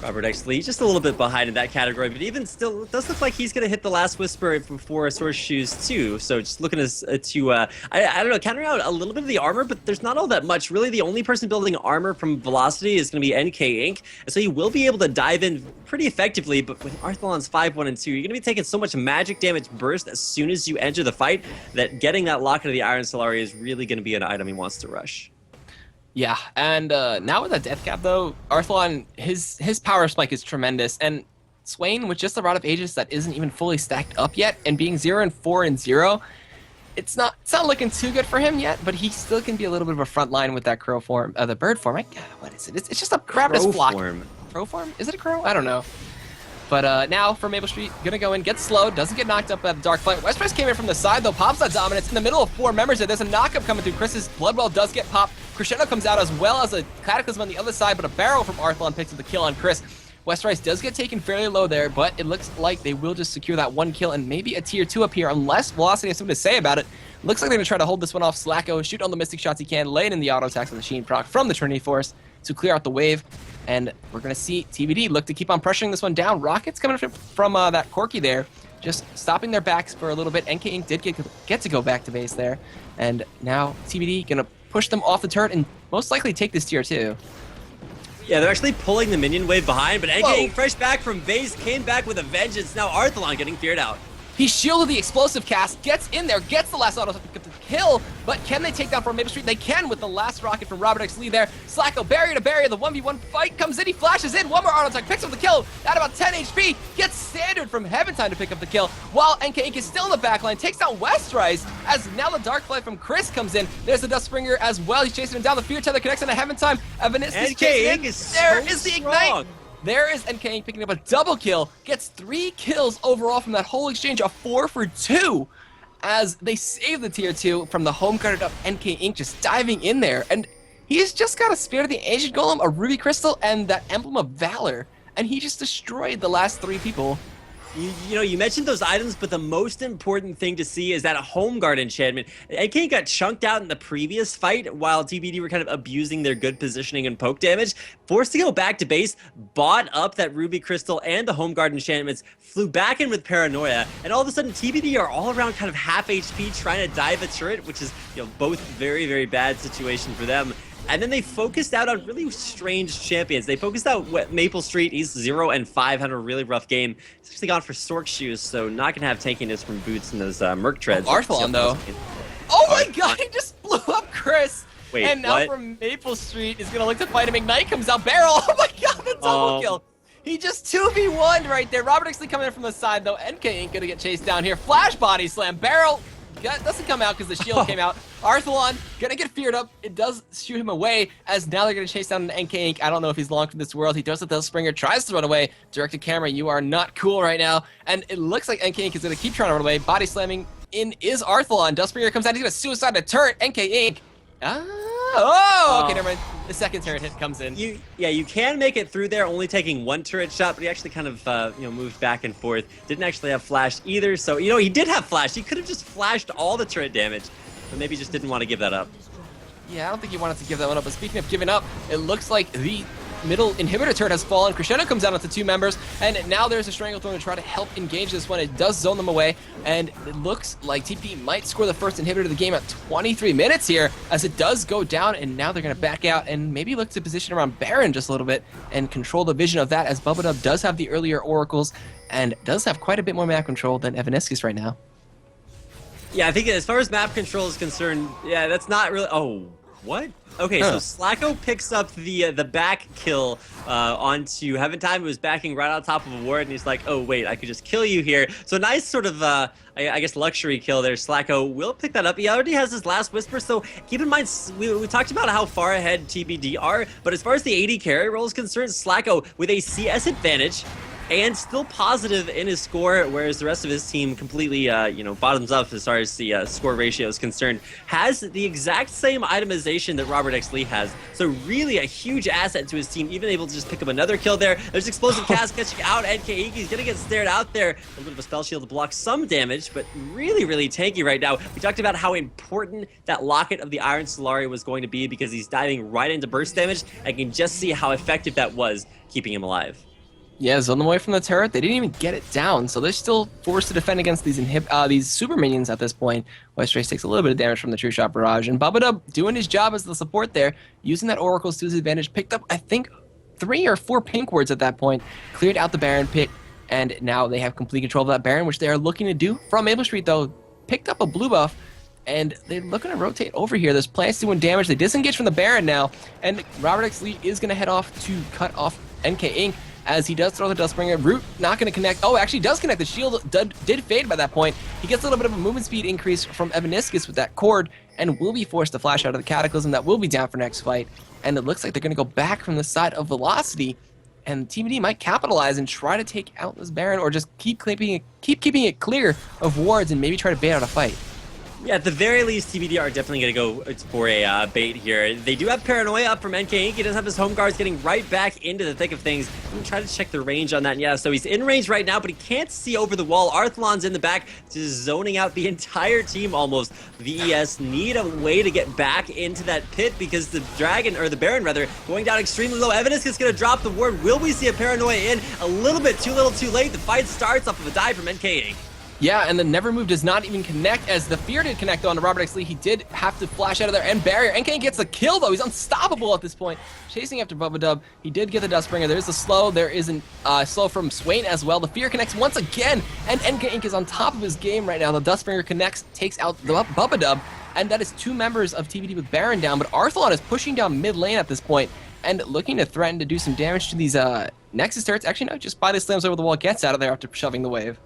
Robert X. Lee just a little bit behind in that category, but even still, it does look like he's going to hit the Last Whisper before Sword Shoes too. So just looking to I don't know, countering out a little bit of the armor, but there's not all that much. Really, the only person building armor from Velocity is going to be NK Inc. And so he will be able to dive in pretty effectively, but with Arthalon's 5, 1, and 2, you're going to be taking so much magic damage burst as soon as you enter the fight that getting that lock into the Iron Solari is really going to be an item he wants to rush. Yeah, and now with that death cap though, Arthalon, his power spike is tremendous, and Swain with just a Rod of Aegis that isn't even fully stacked up yet, and being 0 and 4 and 0, it's not looking too good for him yet, but he still can be a little bit of a front line with that crow form, the bird form. What is it? It's just a Ravenous block. Crow form? Is it a crow? I don't know. But now for Maple Street, gonna go in, get slowed, doesn't get knocked up by the Dark Flight. Westprice came in from the side though, pops that dominance in the middle of 4 members there. There's a knockup coming through. Chris's Bloodwell does get popped. Crescendo comes out as well as a Cataclysm on the other side, but a barrel from Arthalon picks up the kill on Chris. Westprice does get taken fairly low there, but it looks like they will just secure that 1 kill and maybe a tier 2 up here, unless Velocity has something to say about it. Looks like they're gonna try to hold this one off. Slacko, shoot all the Mystic shots he can, lay it in the auto attacks with the Sheen proc from the Trinity Force to clear out the wave. And we're going to see TBD look to keep on pressuring this one down. Rockets coming from that Corki there, just stopping their backs for a little bit. NK Inc. did get to go back to base there. And now TBD going to push them off the turret and most likely take this tier 2. Yeah, they're actually pulling the minion wave behind, but NK Inc. fresh back from base, came back with a vengeance. Now Arthalon getting feared out. He shielded the explosive cast, gets in there, gets the last auto to get the kill, but can they take down from Maple Street? They can with the last rocket from Robert X. Lee there. Slacko, barrier to barrier, the 1v1 fight comes in, he flashes in, one more auto attack, picks up the kill, at about 10 HP, gets Standard from Heaven Time to pick up the kill, while NK Inc. is still in the backline, takes down Westrise, as now the Dark Flight from Chris comes in. There's the Dustspringer as well, he's chasing him down, the Fear Tether connects on a Heaven Time, Evaniscus chasing him, there is the Ignite! There is NK Inc. picking up a double kill, gets 3 kills overall from that whole exchange, a 4 for 2, as they save the tier 2 from the home guarded up NK Inc. just diving in there. And he's just got a Spirit of the Ancient Golem, a Ruby Crystal, and that Emblem of Valor, and he just destroyed the last 3 people. You know, you mentioned those items, but the most important thing to see is that a home guard enchantment. NK got chunked out in the previous fight while TBD were kind of abusing their good positioning and poke damage. Forced to go back to base, bought up that Ruby Crystal and the home guard enchantments, flew back in with Paranoia, and all of a sudden TBD are all around kind of half HP trying to dive a turret, which is, you know, both very, very bad situation for them. And then they focused out on really strange champions. They focused out Maple Street. He's 0 and 5, had a really rough game. He's actually gone for Stork Shoes, so not going to have tankiness from Boots and those Merc Treads. Arthalon, though. Oh my god, he just blew up Chris. Wait, and now from Maple Street is going to look to fight him. Ignite comes out. Barrel. Oh my god, the double kill. He just 2v1'd right there. Robert X. Lee coming in from the side, though. NK ain't going to get chased down here. Flash body slam. Barrel doesn't come out because the shield came out. Arthalon gonna get feared up. It does shoot him away, as now they're gonna chase down NK Inc. I don't know if he's long from this world. He does it though. Springer tries to run away. Directed camera, you are not cool right now. And it looks like NK Inc. is gonna keep trying to run away. Body slamming in is Arthalon. Dustspringer comes out. He's gonna suicide the turret. NK Inc. Okay, never mind. The second turret hit comes in. You can make it through there, only taking 1 turret shot, but he actually kind of moved back and forth. Didn't actually have flash either, so he did have flash. He could have just flashed all the turret damage, but maybe just didn't want to give that up. Yeah, I don't think he wanted to give that one up. But speaking of giving up, it looks like the middle inhibitor turret has fallen. Crescendo comes out onto 2 members, and now there's a Stranglethorn to try to help engage this one. It does zone them away, and it looks like TP might score the first inhibitor of the game at 23 minutes here, as it does go down, and now they're going to back out and maybe look to position around Baron just a little bit and control the vision of that, as Bubba does have the earlier oracles and does have quite a bit more map control than Evaniscus right now. Yeah, I think as far as map control is concerned, yeah, that's not really... Oh, What? Okay, so Slacko picks up the back kill onto Heaven Time, who was backing right on top of a ward, and he's like, oh wait, I could just kill you here. So nice sort of, I guess, luxury kill there. Slacko will pick that up. He already has his last Whisper, so keep in mind, we talked about how far ahead TBD are, but as far as the AD carry role is concerned, Slacko with a CS advantage, and still positive in his score, whereas the rest of his team completely, bottoms up as far as the score ratio is concerned, has the exact same itemization that Robert X. Lee has. So really a huge asset to his team, even able to just pick up another kill there. There's Explosive Cast catching out NK. He's going to get stared out there. A little bit of a spell shield to block some damage, but really, really tanky right now. We talked about how important that Locket of the Iron Solari was going to be because he's diving right into burst damage. I can just see how effective that was, keeping him alive. Yeah, zone them away from the turret. They didn't even get it down, so they're still forced to defend against these super minions at this point. West Race takes a little bit of damage from the True Shot Barrage, and Babadub doing his job as the support there, using that Oracle's to his advantage, picked up, I think, 3 or 4 pink wards at that point, cleared out the Baron pick, and now they have complete control of that Baron, which they are looking to do. From Maple Street, though, picked up a blue buff, and they're looking to rotate over here. There's plants doing damage. They disengage from the Baron now, and Robert X. Lee is going to head off to cut off NK Inc., as he does throw the Dustbringer. Root not going to connect. Oh, actually does connect. The shield did fade by that point. He gets a little bit of a movement speed increase from Evaniscus with that cord, and will be forced to flash out of the Cataclysm. That will be down for next fight. And it looks like they're going to go back from the side of Velocity, and TBD might capitalize and try to take out this Baron, or just keep keeping it clear of wards and maybe try to bait out a fight. Yeah, at the very least, TBD are definitely going to go for a bait here. They do have Paranoia up from NK Inc. He does have his home guards getting right back into the thick of things. I'm going to try to check the range on that. And yeah, so he's in range right now, but he can't see over the wall. Arthlon's in the back, just zoning out the entire team almost. VES need a way to get back into that pit because the Dragon, or the Baron rather, going down extremely low. Evaniscus is going to drop the ward. Will we see a Paranoia in? A little bit too little too late. The fight starts off of a dive from NK Inc. Yeah, and the Never Move does not even connect, as the Fear did connect on to Robert X. Lee. He did have to flash out of there, and Barrier. NK gets the kill, though. He's unstoppable at this point. Chasing after Bubba. He did get the Dustbringer. There's the slow. There is a slow from Swain as well. The Fear connects once again, and NK Inc. is on top of his game right now. The Dustbringer connects, takes out the Bubba, and that is 2 members of TBD with Baron down, but Arthlon is pushing down mid lane at this point, and looking to threaten to do some damage to these Nexus turrets. Actually, no, just body slams over the wall, gets out of there after shoving the wave.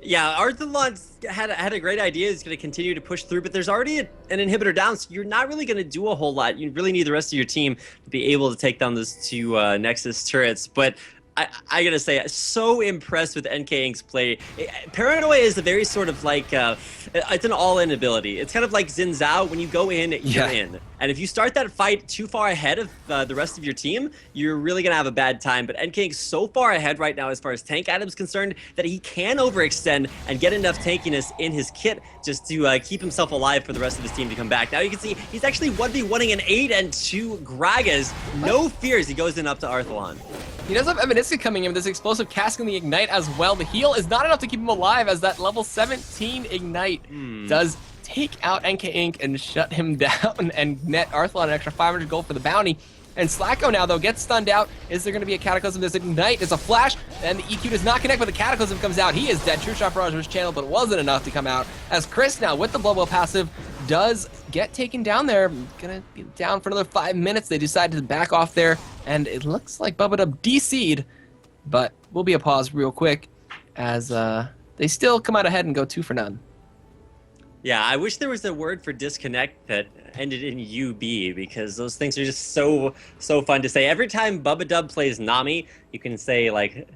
Yeah, Arthlon's had a great idea. He's going to continue to push through, but there's already an inhibitor down, so you're not really going to do a whole lot. You really need the rest of your team to be able to take down those 2 Nexus turrets. But I gotta say, so impressed with NK Inc.'s play. Paranoia is a very sort of like, it's an all-in ability. It's kind of like Xin Zhao. When you go in, you're in. And if you start that fight too far ahead of the rest of your team, you're really gonna have a bad time. But NK Inc.'s so far ahead right now as far as tank items concerned that he can overextend and get enough tankiness in his kit just to keep himself alive for the rest of his team to come back. Now you can see he's actually 1v1ing an 8 and 2 Gragas. No fears. He goes in up to Arthlon. He does have Evaniscus coming in with this explosive cast and the Ignite as well. The heal is not enough to keep him alive, as that level 17 Ignite does take out NK Inc. and shut him down and net Arthlon an extra 500 gold for the bounty. And Slacko now, though, gets stunned out. Is there going to be a Cataclysm? There's Ignite, there's a Flash, and the EQ does not connect, but the Cataclysm comes out. He is dead. True Shot Barrage was channeled, but it wasn't enough to come out. As Chris now, with the Blow passive, does get taken down there. Gonna be down for another 5 minutes. They decided to back off there, and it looks like Bubba DC'd, but will be a pause real quick, as they still come out ahead and go 2 for none. Yeah, I wish there was a word for disconnect that ended in UB, because those things are just so fun to say. Every time Bubba Dub plays Nami, you can say like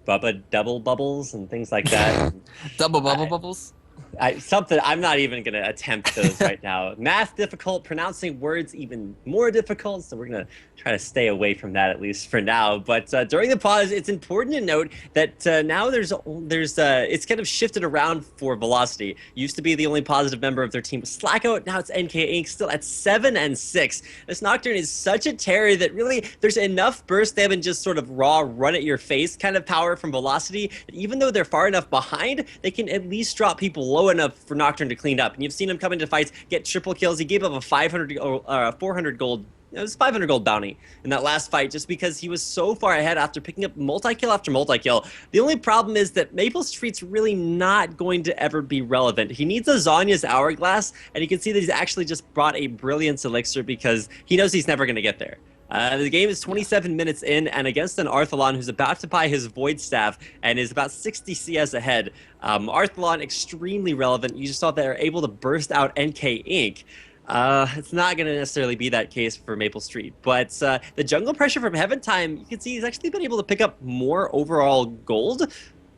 Bubba Double Bubbles and things like that. Double Bubble Bubbles? I'm not even going to attempt those right now. Math difficult, pronouncing words even more difficult, so we're going to try to stay away from that, at least for now. But during the pause, it's important to note that now it's kind of shifted around for Velocity. Used to be the only positive member of their team was Slacko. Now it's NK Inc. still at 7 and 6. This Nocturne is such a terror that really there's enough burst damage and just sort of raw run at your face kind of power from Velocity that even though they're far enough behind, they can at least drop people low enough for Nocturne to clean up. And you've seen him come into fights, get triple kills. He gave up a 400 gold it was 500 gold bounty in that last fight just because he was so far ahead after picking up multi-kill after multi-kill. The only problem is that Maple Street's really not going to ever be relevant. He needs a Zanya's Hourglass, and you can see that he's actually just brought a Brilliance Elixir because he knows he's never going to get there. The game is 27 minutes in, and against an Arthalon who's about to buy his Void Staff and is about 60 CS ahead. Arthalon extremely relevant. You just saw they're able to burst out NK Inc. It's not going to necessarily be that case for Maple Street, but the jungle pressure from Heaven Time, you can see he's actually been able to pick up more overall gold,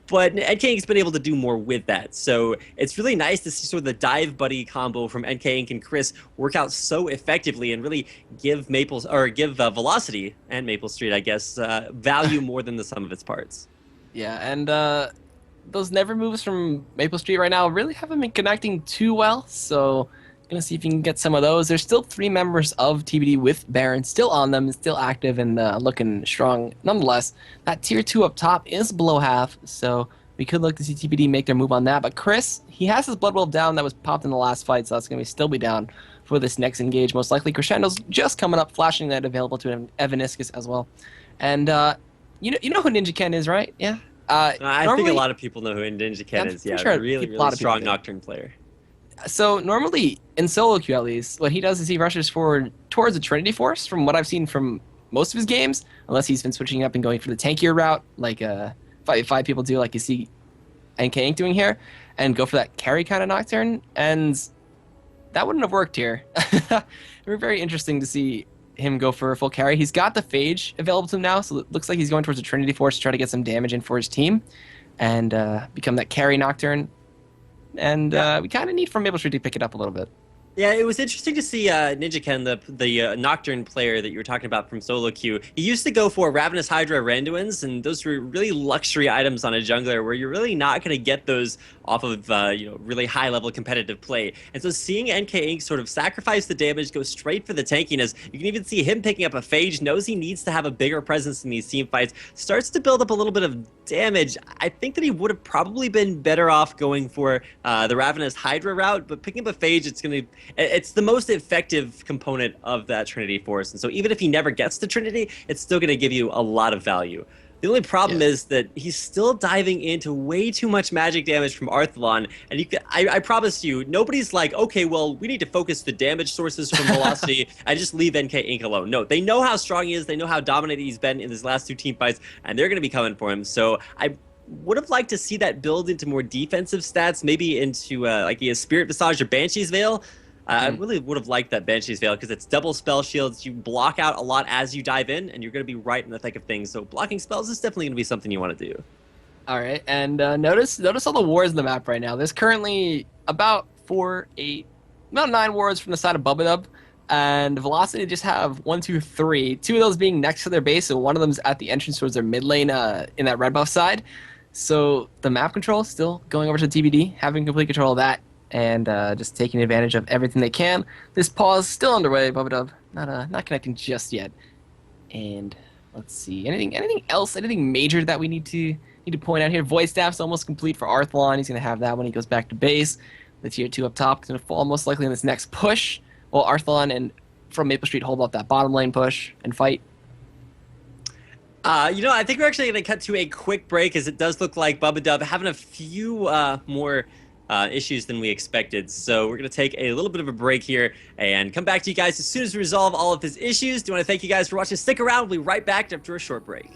but NK Inc.'s been able to do more with that. So it's really nice to see sort of the dive buddy combo from NK Inc. and Chris work out so effectively and really give Velocity and Maple Street, I guess, value more than the sum of its parts. Yeah, and those never moves from Maple Street right now really haven't been connecting too well, so gonna see if you can get some of those. There's still 3 members of TBD with Baron still on them, still active and looking strong. Nonetheless, that tier 2 up top is below half, so we could look to see TBD make their move on that. But Chris, he has his Blood Wolf down that was popped in the last fight, so that's gonna still be down for this next engage. Most likely Crescendo's just coming up, flashing that available to Evaniscus as well. And you know who Ninja Ken is, right? Yeah. I think a lot of people know who Ninja Ken is. Yeah, sure really strong Nocturne player. So normally in solo queue, at least, what he does is he rushes forward towards the Trinity Force. From what I've seen from most of his games, unless he's been switching up and going for the tankier route, like 5 people do, like you see NK Inc. doing here, and go for that carry kind of Nocturne, and that wouldn't have worked here. It would be very interesting to see him go for a full carry. He's got the Phage available to him now, so it looks like he's going towards the Trinity Force to try to get some damage in for his team and become that carry Nocturne. And we kind of need from Maple Street to pick it up a little bit. Yeah, it was interesting to see Ninja Ken, the Nocturne player that you were talking about from solo queue. He used to go for Ravenous Hydra Randuins, and those were really luxury items on a jungler where you're really not going to get those off of really high-level competitive play. And so seeing NK Inc. sort of sacrifice the damage, go straight for the tankiness, you can even see him picking up a Phage, knows he needs to have a bigger presence in these team fights, starts to build up a little bit of damage. I think that he would have probably been better off going for the Ravenous Hydra route, but picking up a Phage, it's the most effective component of that Trinity Force. And so even if he never gets to Trinity, it's still going to give you a lot of value. The only problem is that he's still diving into way too much magic damage from Arthalon. And I promise you, nobody's like, okay, well, we need to focus the damage sources from Velocity and just leave NK Inc. alone. No, they know how strong he is. They know how dominant he's been in his last 2 team fights, and they're going to be coming for him. So I would have liked to see that build into more defensive stats, maybe into like a Spirit Visage or Banshee's Veil. I really would have liked that Banshee's Veil because it's double spell shields. You block out a lot as you dive in, and you're going to be right in the thick of things. So blocking spells is definitely going to be something you want to do. All right, and notice all the wards in the map right now. There's currently about 9 wards from the side of Bubba and Velocity just have 1, 2, 3. 2 of those being next to their base, so one of them's at the entrance towards their mid lane in that red buff side. So the map control is still going over to TBD, having complete control of that. And just taking advantage of everything they can. This pause still underway, Bubba not connecting just yet. And let's see, anything else, anything major that we need to point out here? Void Staff's almost complete for Arthalon. He's gonna have that when he goes back to base. The tier 2 up top is gonna fall most likely in this next push. While Arthalon and from Maple Street hold up that bottom lane push and fight. I think we're actually gonna cut to a quick break as it does look like Bubba having a few more issues than we expected. So we're going to take a little bit of a break here and come back to you guys as soon as we resolve all of his issues. Do want to thank you guys for watching. Stick around. We'll be right back after a short break.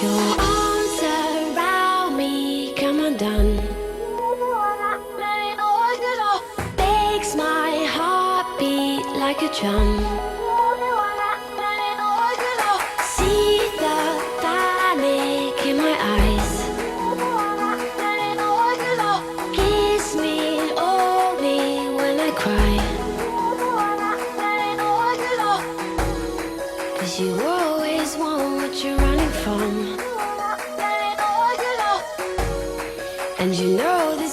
Your arms around me, come undone. Makes my heart beat like a drum. See the panic in my eyes. Kiss me, hold me when I cry. 'Cause you always want what you're running from. And you know this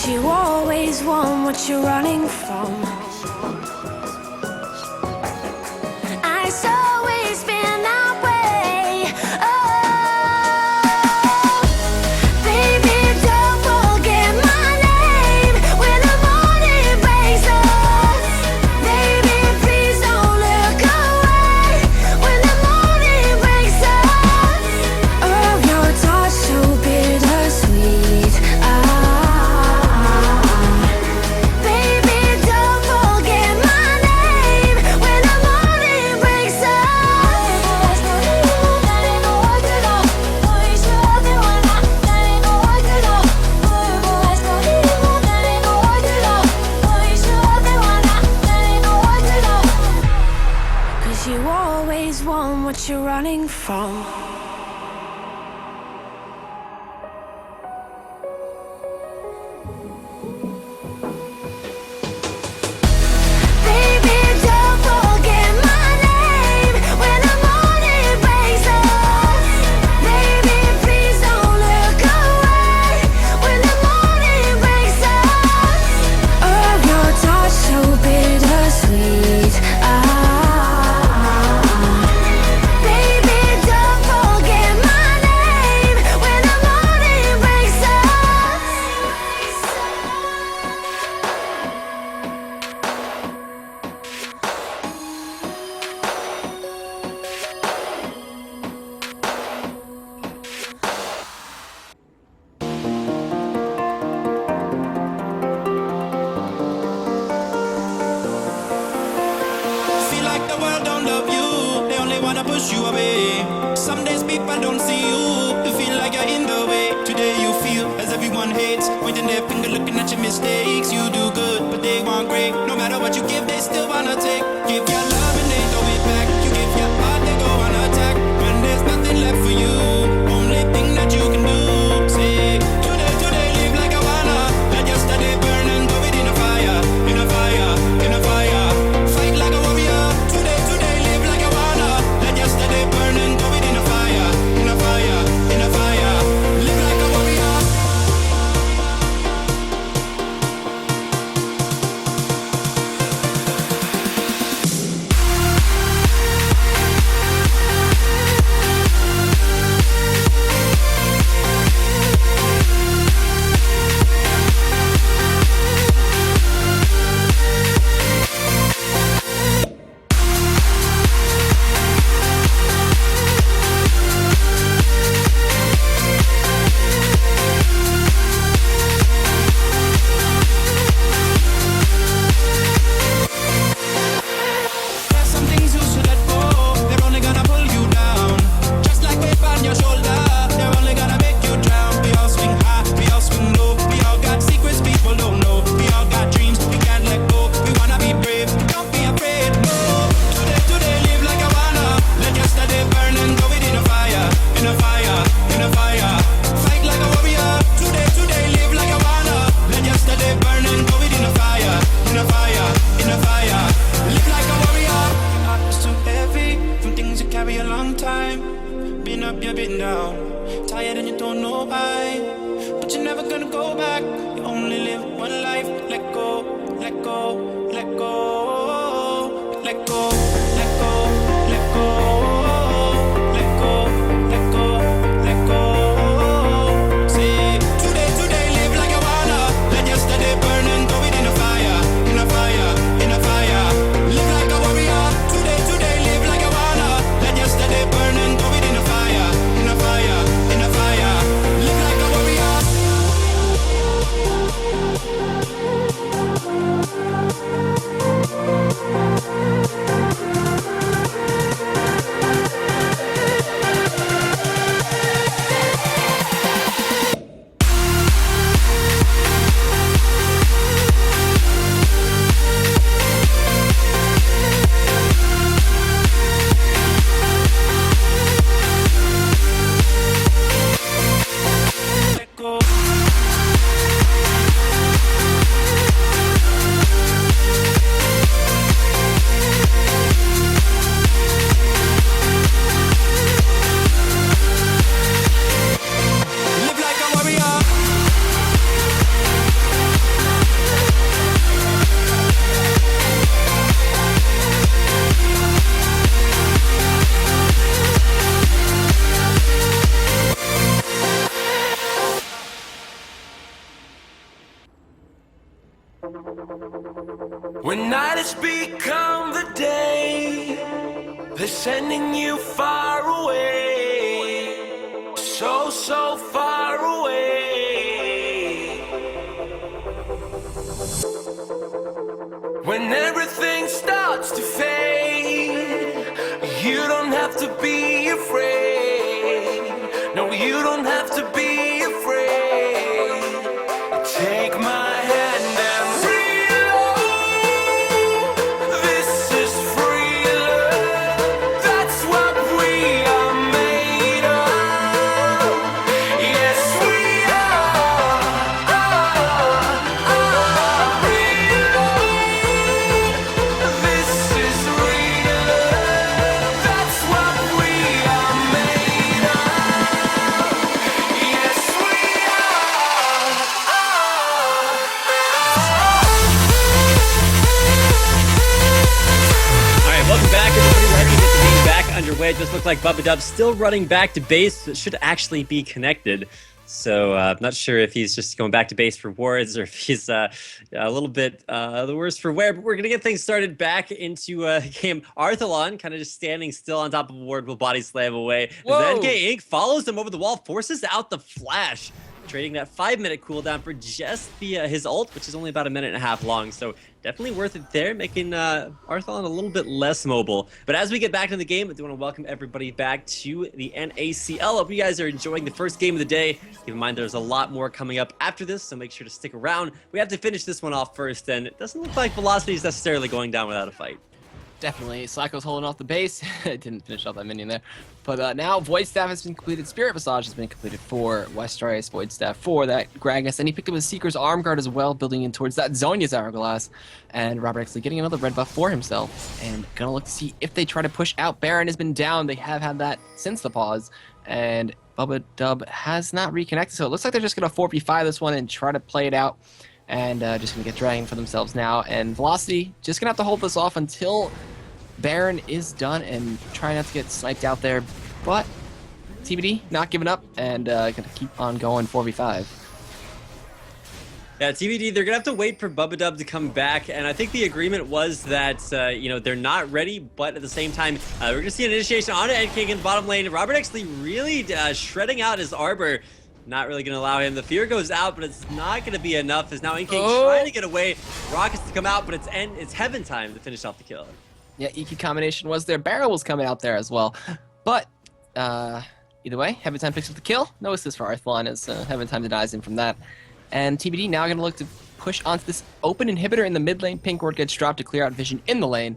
'Cause you always want what you're running from. It's always been that way. Oh, baby, don't forget my name when the morning breaks us. Baby, please don't look away when the morning breaks us. Oh, your touch so bittersweet. Baby, don't forget my name when the morning breaks us. Cause you always want what you're running from. Baby, don't forget my name when the morning breaks us. Baby, please don't look away when the morning breaks us. Oh, your touch so bittersweet. Baby, don't forget my name when the morning breaks us. Feel like the world don't love you, they only wanna push you away. Some days people don't see you, you feel like you're in the way. Today you feel as everyone hates, pointing their finger looking at your mistakes. You do good, but they want great. No matter what you give, they still wanna take. Give your love and they throw it back. You give your heart, they go on attack. When there's nothing left for you, only thing that you can do, say today, today, live like I wanna. Let yesterday burn and go it in a fire, in a fire, in a fire. Fight like a warrior. Today, today, live like I wanna. Let yesterday burn and go it in a fire, in a fire, in a fire. Live like a warrior. There's some things you should let go. They're only gonna pull you down. Just like weight on your shoulder, they're only gonna make you drown. We all swing high, we all swing low. We all got secrets people don't know. We all got dreams we can't let go. We wanna be brave, don't be afraid. No. Today, today, live like I wanna. Let yesterday burn and go it in a fire, in a fire, in a fire. Fight like a warrior. Today, today, live like I wanna. Let yesterday burn and go it in a fire, in a fire, in a fire. Live like a warrior. Your heart is too heavy from things you carry a long time. Been up, you've been down. Tired and you don't know why. But you're never gonna go back. You only live one life. Let go, let go, let go. Let go, let go, let go. Let go, let go, let go. Say, today, today, live like I wanna. Let yesterday burn and go it in a fire, in a fire, in a fire. Live like a warrior. Today, today, live like I wanna. Let yesterday burn and go it in a fire, in a fire, in a fire. Live like a warrior. When night has become the day, they're sending you far away, so, so far away. When everything starts to fade, you don't have to be afraid. No, you don't have to be afraid. Take my hand and reload. This is free love. That's what we are made of. Yes, we are. Reload. This is real love. That's what we are made of. Yes, we are. All right, welcome back, everybody. Ready to get the game back underway. It just looked like Bubba Dub still running back to base. It should actually be connected. So I'm not sure if he's just going back to base for wards or if he's a little bit the worse for wear. But we're going to get things started back into game. Arthalon kind of just standing still on top of a ward, will body slam away. As Whoa. NK Inc. follows him over the wall, forces out the flash, trading that 5-minute cooldown for just his ult, which is only about 1.5 minutes long. So definitely worth it there, making Arthalon a little bit less mobile. But as we get back into the game, I do want to welcome everybody back to the NACL. Hope you guys are enjoying the first game of the day. Keep in mind there's a lot more coming up after this, so make sure to stick around. We have to finish this one off first, and it doesn't look like Velocity is necessarily going down without a fight. Definitely. Slacko's holding off the base. Didn't finish off that minion there. But now Void Staff has been completed. Spirit Visage has been completed for Westrice. Void Staff for that Gragas. And he picked up his Seeker's Arm Guard as well, building in towards that Zhonya's Hourglass. And Robert actually getting another red buff for himself. And gonna look to see if they try to push out. Baron has been down. They have had that since the pause. And Bubba Dub has not reconnected. So it looks like they're just gonna 4v5 this one and try to play it out. And just gonna get Dragon for themselves now. And Velocity just gonna have to hold this off until Baron is done and try not to get sniped out there. But TBD not giving up and gonna keep on going 4v5. Yeah, TBD, they're going to have to wait for Bubba Dub to come back, and I think the agreement was that, they're not ready, but at the same time, we're going to see an initiation on NK in the bottom lane. Robert actually really shredding out his Arbor. Not really going to allow him. The fear goes out, but it's not going to be enough, as now NK trying to get away. Rockets to come out, but it's heaven time to finish off the kill. Yeah, EQ combination was there. Barrel was coming out there as well. But either way, Heaven Time picks up the kill. No assist for Arthalon as Heaven Time denies him from that. And TBD now going to look to push onto this open inhibitor in the mid lane. Pink ward gets dropped to clear out vision in the lane.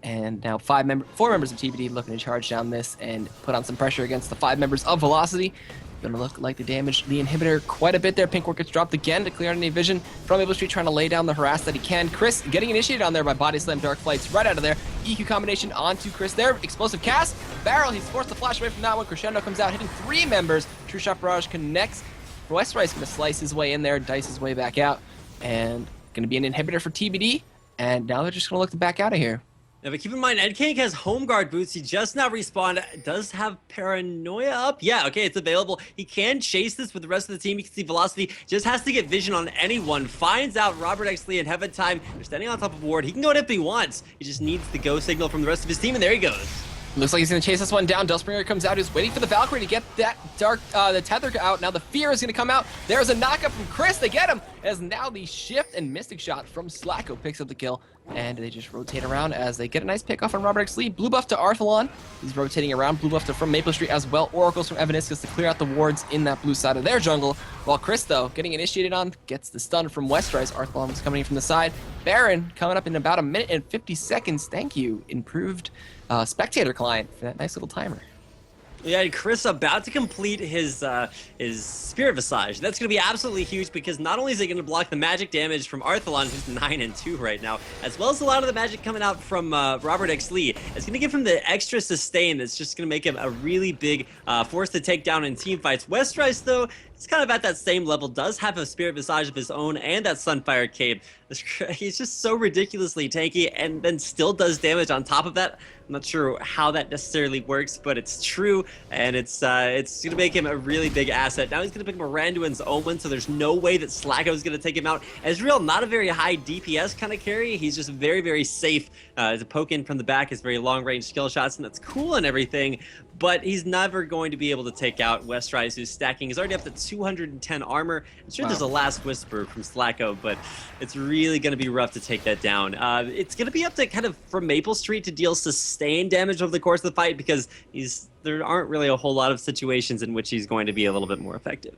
And now 4 members of TBD looking to charge down this and put on some pressure against the 5 members of Velocity. Gonna look like they damaged the inhibitor quite a bit there. Pink ward gets dropped again to clear out any vision from Maple Street, trying to lay down the harass that he can. Chris getting initiated on there by Body Slam Dark Flights right out of there. EQ combination onto Chris there. Explosive cast. Barrel, he's forced to flash away from that one. Crescendo comes out, hitting 3 members. True Shot Barrage connects. Westrice gonna slice his way in there, dice his way back out. And gonna be an inhibitor for TBD. And now they're just gonna look to back out of here. Yeah, but keep in mind, NK has home guard boots. He just now respawned. Does have paranoia up? Yeah, okay, it's available. He can chase this with the rest of the team. You can see Velocity just has to get vision on anyone. Finds out Robert Exley and Heaven Time. They're standing on top of ward. He can go if he wants. He just needs the go signal from the rest of his team, and there he goes. Looks like he's going to chase this one down. Dustbringer comes out. He's waiting for the Valkyrie to get that the tether out. Now the Fear is going to come out. There's a knockup from Chris. They get him. As now the Shift and Mystic Shot from Slacko picks up the kill. And they just rotate around as they get a nice pick off on Robert X. Lee. Blue buff to Arthalon. He's rotating around. Blue buff to from Maple Street as well. Oracles from Evaniscus to clear out the wards in that blue side of their jungle. While Chris, though, getting initiated on, gets the stun from Westrice. Arthalon was coming in from the side. Baron coming up in about 1 minute and 50 seconds. Thank you, improved spectator client, for that nice little timer. Yeah, and Chris about to complete his Spirit Visage. That's going to be absolutely huge because not only is it going to block the magic damage from Arthalon, who's 9-2 right now, as well as a lot of the magic coming out from Robert X. Lee. It's going to give him the extra sustain that's just going to make him a really big force to take down in team fights. Westrice, though, He's kind of at that same level, does have a Spirit Visage of his own and that Sunfire Cape. He's just so ridiculously tanky and then still does damage on top of that. I'm not sure how that necessarily works, but it's true, and it's going to make him a really big asset. Now he's going to pick Miranduin's Omen, so there's no way that Slacko is going to take him out. Ezreal, not a very high DPS kind of carry. He's just very, very safe. To poke in from the back, his very long-range skill shots, and that's cool and everything, but he's never going to be able to take out Westrise, who's stacking. He's already up to 210 armor. I'm sure there's a Last Whisper from Slacko, but it's really going to be rough to take that down. It's going to be up to kind of from Maple Street to deal sustained damage over the course of the fight, because there aren't really a whole lot of situations in which he's going to be a little bit more effective.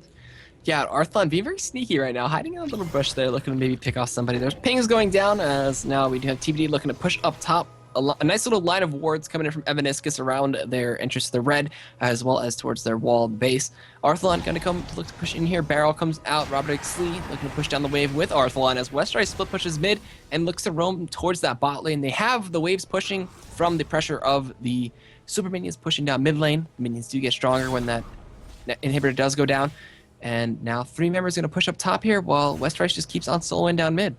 Yeah, Arthlon being very sneaky right now, hiding in a little bush there, looking to maybe pick off somebody. There's pings going down, as now we do have TBD looking to push up top. A nice little line of wards coming in from Evaniscus around their entrance to the red, as well as towards their walled base. Arthlon going to come to look to push in here. Barrel comes out. Robert X. Lee looking to push down the wave with Arthlon, as Westrise split pushes mid and looks to roam towards that bot lane. They have the waves pushing from the pressure of the super minions pushing down mid lane. Minions do get stronger when that inhibitor does go down. And now 3 members going to push up top here, while Westrise just keeps on soloing down mid.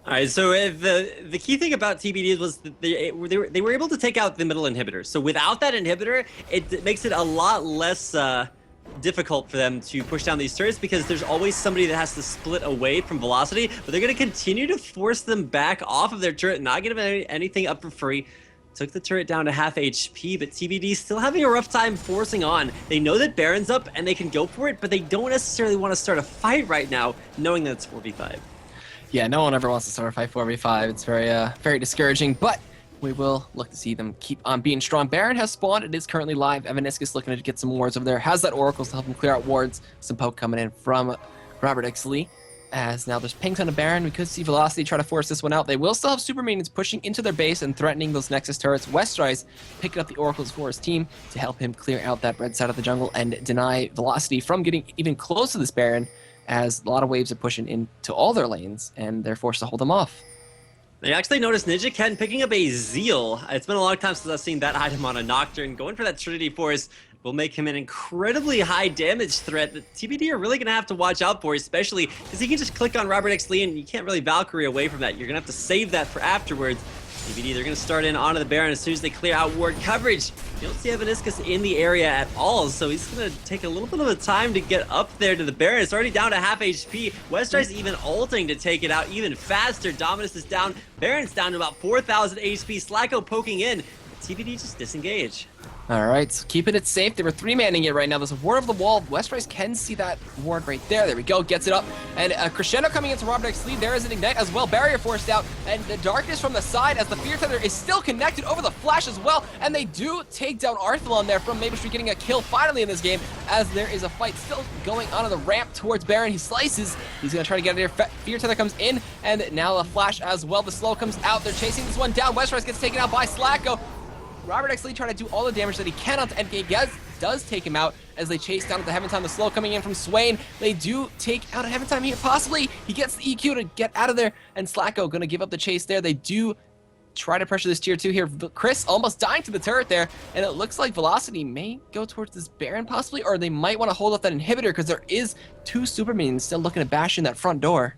All right, so the key thing about TBD was that they were able to take out the middle inhibitor. So without that inhibitor, it makes it a lot less difficult for them to push down these turrets, because there's always somebody that has to split away from velocity, but they're going to continue to force them back off of their turret, not give them anything up for free. Took the turret down to half HP, but TBD still having a rough time forcing on. They know that Baron's up and they can go for it, but they don't necessarily want to start a fight right now, knowing that it's 4v5. Yeah, no one ever wants to start a fight 4v5. It's very discouraging, but we will look to see them keep on being strong. Baron has spawned. It is currently live. Evaniscus looking to get some wards over there. Has that Oracles to help him clear out wards. Some poke coming in from Robert X. Lee. As now there's pings on the Baron. We could see Velocity try to force this one out. They will still have super minions pushing into their base and threatening those Nexus turrets. Westrise picking up the Oracles for his team to help him clear out that red side of the jungle and deny Velocity from getting even close to this Baron, as a lot of waves are pushing into all their lanes and they're forced to hold them off. I actually noticed Ninja Ken picking up a Zeal. It's been a long time since I've seen that item on a Nocturne. Going for that Trinity Force will make him an incredibly high damage threat that TBD are really going to have to watch out for, especially because he can just click on Robert X. Lee and you can't really Valkyrie away from that. You're going to have to save that for afterwards. TBD, they're going to start in onto the Baron as soon as they clear out ward coverage. You don't see Evaniscus in the area at all, so he's going to take a little bit of a time to get up there to the Baron. It's already down to half HP. Westrise even ulting to take it out even faster. Dominus is down. Baron's down to about 4,000 HP. Slacko poking in. TBD just disengage. All right, so keeping it safe. They were 3-manning it right now. There's a ward of the wall. Westrise can see that ward right there. There we go. Gets it up. And a crescendo coming into Robert X. Lee. There is an ignite as well. Barrier forced out. And the darkness from the side as the Fear Tether is still connected over the flash as well. And they do take down Arthlon there from Maple Street, getting a kill finally in this game, as there is a fight still going on the ramp towards Baron. He slices. He's going to try to get out of here. Fear Tether comes in. And now a flash as well. The slow comes out. They're chasing this one down. Westrise gets taken out by Slacko. Robert X. Lee trying to do all the damage that he can onto Endgame. Does take him out as they chase down at the Heaven Time. The slow coming in from Swain. They do take out a Heaven Time here, possibly. He gets the EQ to get out of there, and Slacko going to give up the chase there. They do try to pressure this tier 2 here. Chris almost dying to the turret there, and it looks like Velocity may go towards this Baron possibly, or they might want to hold up that inhibitor, because there is 2 super minions still looking to bash in that front door.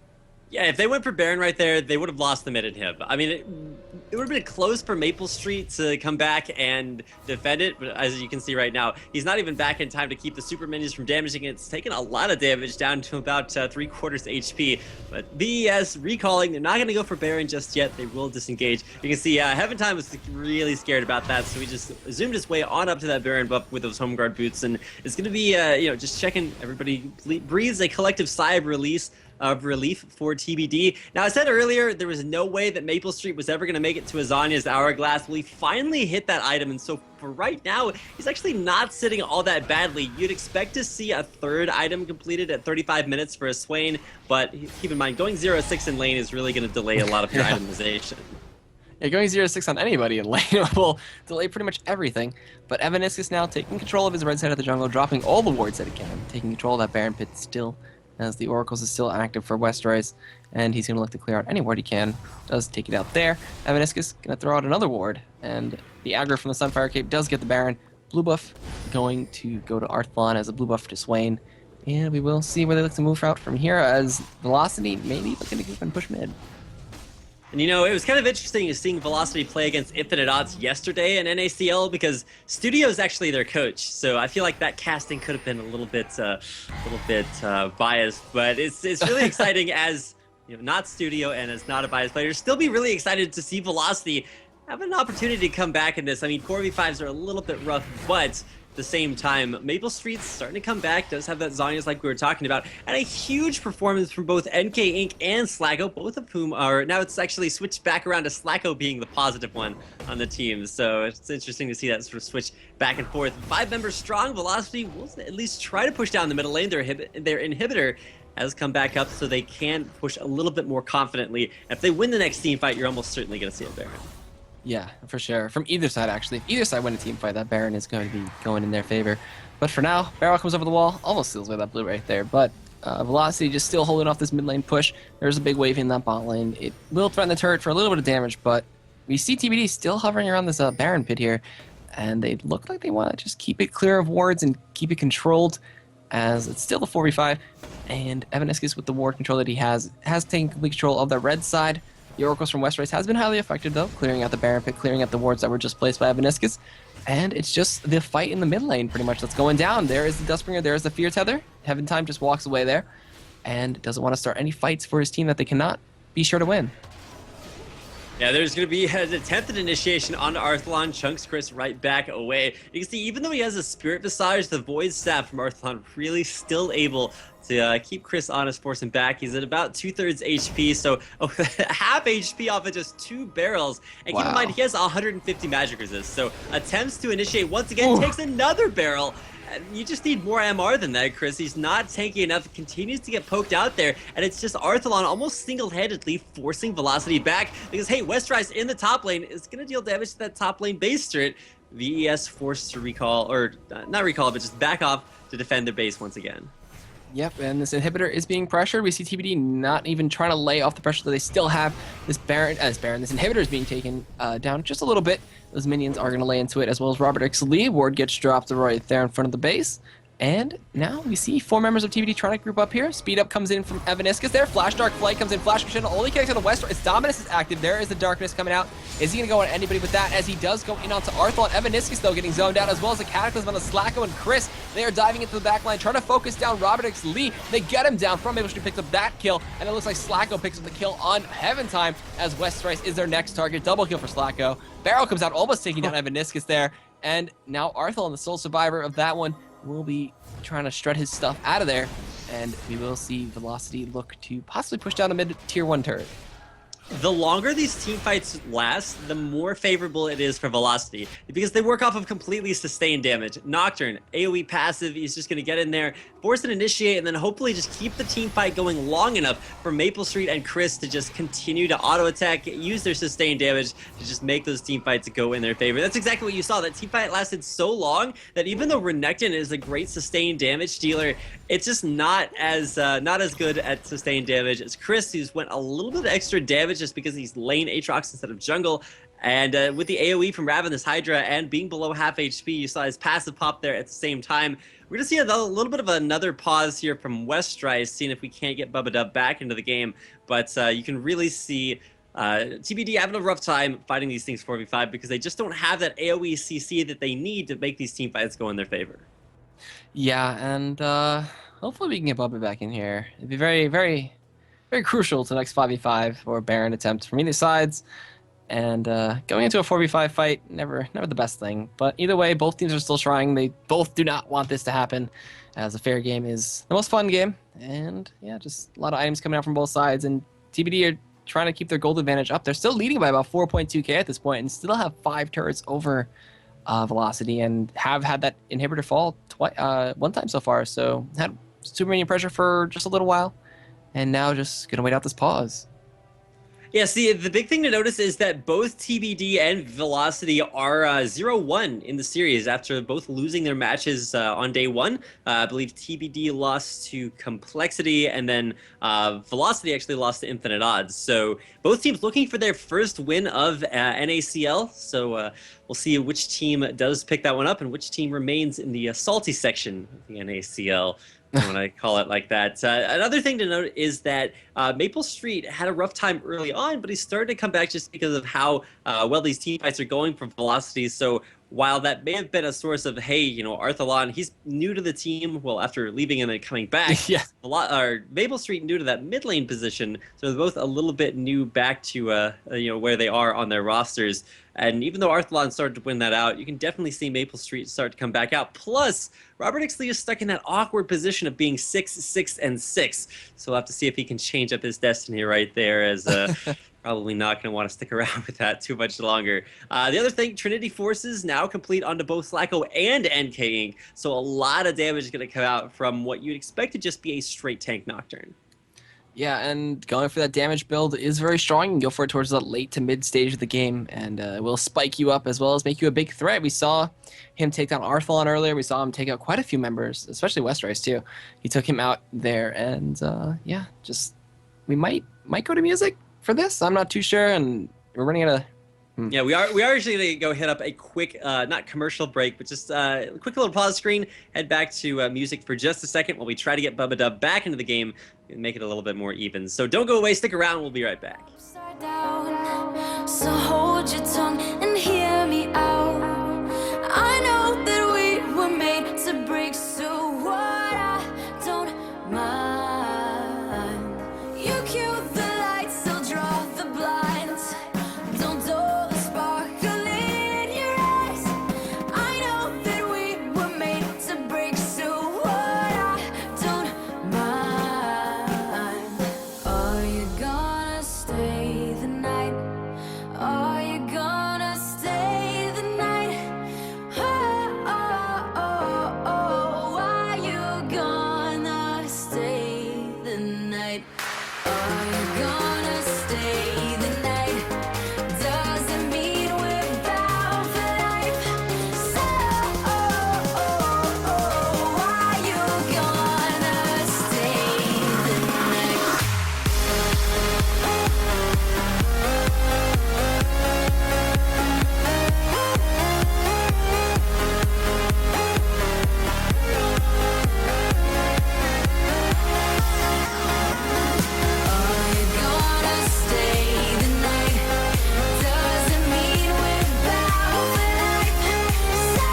Yeah, if they went for Baron right there, they would have lost the mid-inhib. I mean, it would have been close for Maple Street to come back and defend it, but as you can see right now, he's not even back in time to keep the super minions from damaging it. It's taken a lot of damage, down to about 3/4 HP. But BES recalling, they're not going to go for Baron just yet. They will disengage. You can see Heaven Time was really scared about that, so he just zoomed his way on up to that Baron buff with those home guard boots, and it's going to be, just checking everybody breathes a collective sigh of relief for TBD. Now, I said earlier there was no way that Maple Street was ever going to make it to Azania's Hourglass. Well, he finally hit that item, and so for right now, he's actually not sitting all that badly. You'd expect to see a 3rd item completed at 35 minutes for a Swain, but keep in mind, going 0-6 in lane is really going to delay a lot of your itemization. Yeah, going 0-6 on anybody in lane will delay pretty much everything. But Evaniscus now taking control of his red side of the jungle, dropping all the wards that he can, taking control of that Baron pit still, as the Oracles is still active for Westrise, and he's going to look to clear out any ward he can. Does take it out there. Evaniscus going to throw out another ward, and the aggro from the Sunfire Cape does get the Baron, blue buff going to go to Arthlon as a blue buff to Swain. And we will see where they look to move out from here as Velocity maybe looking to go and push mid. And it was kind of interesting seeing Velocity play against Infinite Odds yesterday in NACL because Studio is actually their coach. So I feel like that casting could have been a little bit biased, but it's really exciting as not Studio and as not a biased player. Still be really excited to see Velocity have an opportunity to come back in this. I mean, 4v5s are a little bit rough, but the same time, Maple Street's starting to come back, does have that Zhonya's like we were talking about, and a huge performance from both NK Inc. and Slacko, both of whom are, now it's actually switched back around to Slacko being the positive one on the team, so it's interesting to see that sort of switch back and forth. 5 members strong, Velocity will at least try to push down the middle lane. Their inhibitor has come back up so they can push a little bit more confidently. If they win the next team fight, you're almost certainly going to see a Baron. Yeah, for sure. From either side, actually. If either side win a team fight, that Baron is going to be going in their favor. But for now, Barrel comes over the wall, almost seals away that blue right there. But Velocity just still holding off this mid lane push. There's a big wave in that bot lane. It will threaten the turret for a little bit of damage, but we see TBD still hovering around this Baron pit here. And they look like they want to just keep it clear of wards and keep it controlled, as it's still the 4v5. And Evaniscus, with the ward control that he has taken complete control of the red side. The Oracles from West Race has been highly effective, though, clearing out the Baron pit, clearing out the wards that were just placed by Evaniscus. And it's just the fight in the mid lane, pretty much, that's going down. There is the Dustbringer, there is the Fear Tether. Heaven Time just walks away there and doesn't want to start any fights for his team that they cannot be sure to win. Yeah, there's going to be an attempted initiation on Arthlon. Chunks Chris right back away. You can see, even though he has a Spirit Visage, the Void Staff from Arthlon really still able to keep Chris honest, force him back. He's at about 2/3 HP, so half HP off of just 2 barrels. And keep in mind, he has 150 magic resist, so attempts to initiate once again, takes another barrel. You just need more MR than that, Chris. He's not tanky enough. Continues to get poked out there, and it's just Arthlon almost single-handedly forcing Velocity back because, hey, Westrise in the top lane is going to deal damage to that top lane base turret. VES forced to recall, or not recall, but just back off to defend their base once again. Yep, and this inhibitor is being pressured. We see TBD not even trying to lay off the pressure that they still have. This inhibitor is being taken down just a little bit. Those minions are going to lay into it, as well as Robert X. Lee. Ward gets dropped right there in front of the base. And now we see 4 members of TBD trying to group up here. Speed Up comes in from Evaniscus there. Flash Dark Flight comes in. Flash Crescendo only connects to the west. It's Dominus is active. There is the darkness coming out. Is he going to go on anybody with that? As he does go in onto Arthlon. Evaniscus, though, getting zoned out, as well as the Cataclysm on the Slacko and Chris. They are diving into the back line, trying to focus down Robert X. Lee. They get him down. From Maple Street picks up that kill, and it looks like Slacko picks up the kill on Heaven Time, as Westrise is their next target. Double kill for Slacko. Barrel comes out, almost taking down Evaniscus there. And now Arthlon, the sole survivor of that one, will be trying to strut his stuff out of there, and we will see Velocity look to possibly push down a mid-tier 1 turret. The longer these team fights last, the more favorable it is for Velocity, because they work off of completely sustained damage. Nocturne, AoE passive, he's just going to get in there, force an initiate, and then hopefully just keep the team fight going long enough for Maple Street and Chris to just continue to auto-attack, use their sustained damage to just make those team fights go in their favor. That's exactly what you saw. That team fight lasted so long that even though Renekton is a great sustained damage dealer, it's just not as good at sustained damage as Chris, who's went a little bit extra damage just because he's lane Aatrox instead of jungle. And with the AoE from Ravenous Hydra and being below half HP, you saw his passive pop there at the same time. We're going to see a little bit of another pause here from Westrise, seeing if we can't get Bubba Dub back into the game. But you can really see TBD having a rough time fighting these things 4v5 because they just don't have that AoE CC that they need to make these team fights go in their favor. Yeah, and hopefully we can get Bubba back in here. It'd be very, very, very crucial to the next 5v5 or Baron attempt from either sides. And going into a 4v5 fight, never the best thing. But either way, both teams are still trying. They both do not want this to happen, as a fair game is the most fun game. And yeah, just a lot of items coming out from both sides. And TBD are trying to keep their gold advantage up. They're still leading by about 4.2k at this point, and still have 5 turrets over Velocity, and have had that inhibitor fall one time so far. So had super minion pressure for just a little while, and now just gonna wait out this pause. Yeah, see, the big thing to notice is that both TBD and Velocity are 0-1 in the series after both losing their matches on day one. I believe TBD lost to Complexity, and then Velocity actually lost to Infinite Odds. So both teams looking for their first win of NACL. So we'll see which team does pick that one up and which team remains in the salty section of the NACL. When I call it like that. Another thing to note is that Maple Street had a rough time early on, but he started to come back just because of how well these team fights are going from Velocity. So while that may have been a source of, hey, you know, Arthalon, he's new to the team, well, after leaving and then coming back, Yeah. Maple Street new to that mid lane position, so they're both a little bit new back to, you know, where they are on their rosters. And even though Arthalon started to win that out, you can definitely see Maple Street start to come back out. Plus, Robert Ixley is stuck in that awkward position of being 6, 6, and 6. So we'll have to see if he can change up his destiny right there, as probably not going to want to stick around with that too much longer. The other thing, Trinity Forces now complete onto both Slacko and NK Inc. So a lot of damage is going to come out from what you'd expect to just be a straight tank Nocturne. Yeah, and going for that damage build is very strong. You can go for it towards the late to mid stage of the game, and it will spike you up as well as make you a big threat. We saw him take down Arthalon earlier. We saw him take out quite a few members, especially Westerice too. He took him out there, and yeah, just we might go to music for this. I'm not too sure, and we're running out of. Yeah, we are actually going to go hit up a quick, not commercial break, but just a quick little pause screen, head back to music for just a second while we try to get Bubba Dub back into the game and make it a little bit more even. So don't go away, stick around, we'll be right back. Upside down. So hold your tongue and hear me out. I know that we were made to break, so what I don't mind. You cue the lights, I'll draw the blinds. Don't dull the sparkle in your eyes. I know that we were made to break, so what I don't mind. Are you gonna stay the night? Are you gonna stay the night? Oh, oh, oh, oh. Are you gonna stay the night? Are you gonna stay the night? Doesn't mean we're bound for life. So, are you gonna stay the night? Are you gonna stay the night? Doesn't mean we're bound for life. So,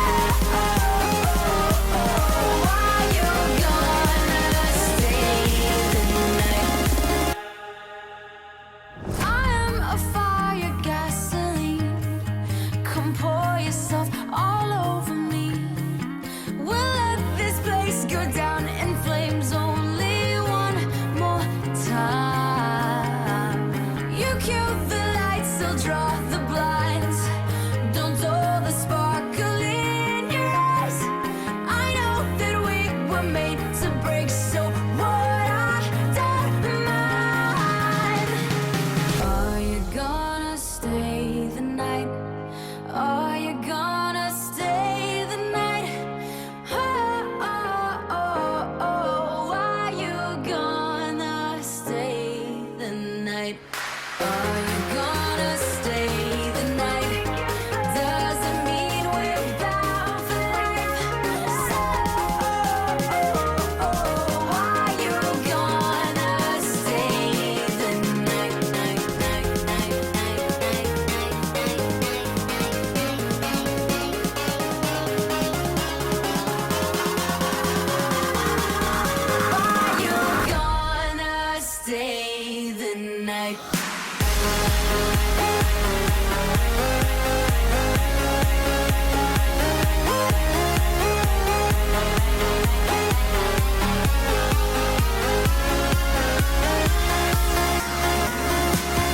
are you gonna stay the night? I am a fire, gasoline. Come pour yourself all over me. We'll let this place go down in flames only one more time. You cue the lights, I'll draw the blinds. Don't dull the sparkle in your eyes. I know that we were made to break, so what I don't mind. Are you gonna stay the night? Are you gonna stay the night? Oh, oh, oh, oh. Are you gonna stay the night? Are you gonna stay the night? Doesn't mean we're bound for life. So, are you gonna stay the night? Are you gonna stay the night?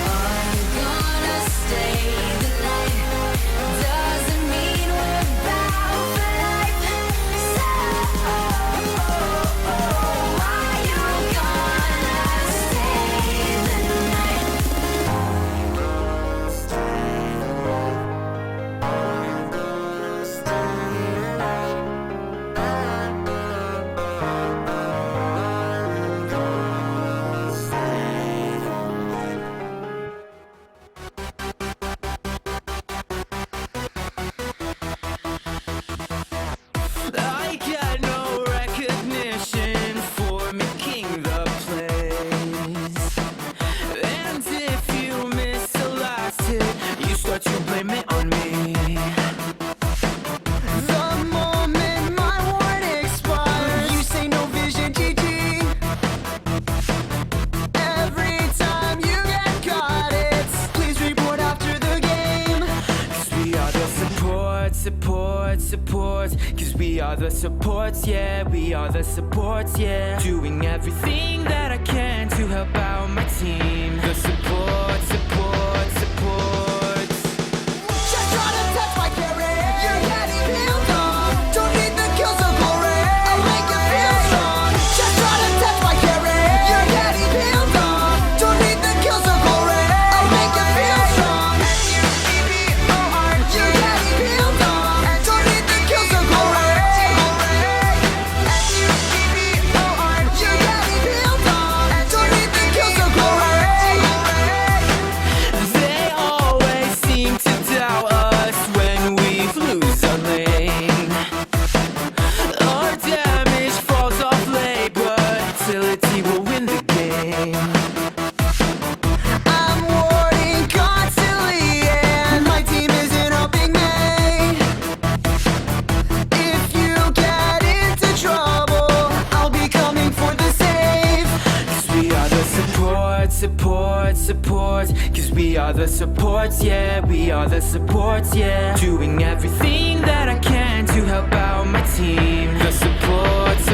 Are you gonna stay the night? Doesn't mean we're bound for life. So, are you gonna stay the night? supports, cause we are the supports, yeah, we are the supports, yeah. Doing everything that I can to help out my team. The supports. Just try to touch my carrot. You're getting peeled off. Don't need the kills or glory. I'll make you feel strong. Just try to touch my carrot. You're getting peeled off. Don't need the kills or glory. I'll make you feel strong. You're getting peeled off. Don't need the kills or glory. You're getting peeled off. Don't need the kills or glory. They always seem to doubt us when we lose our lane. Our damage falls off late, but utility will win the game. I'm warding constantly, and my team isn't helping me. If you get into trouble, I'll be coming for the save. Cause we are the supports, cause we are the supports, yeah, we are the supports, yeah. Doing everything that I can to help out my team. The supports.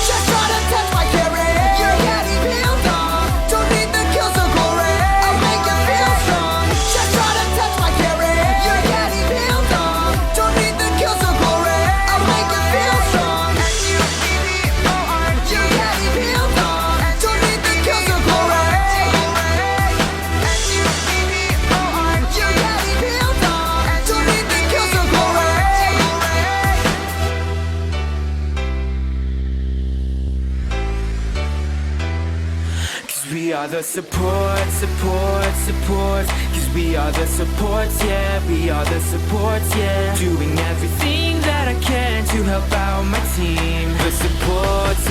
Just try to touch my carrot. You're getting peeled off. Don't need the kills or glory. I'll make you feel strong. Just try to touch my carrot. You're getting peeled off. Don't need the kills or glory. I'll make you feel strong. You're getting peeled off. Don't need the kills or glory. You're getting peeled off. Don't need the kills or glory. Cause we are the supports, cause we are the supports, yeah, we are the supports, yeah. Doing everything that I can to help out my team. The supports.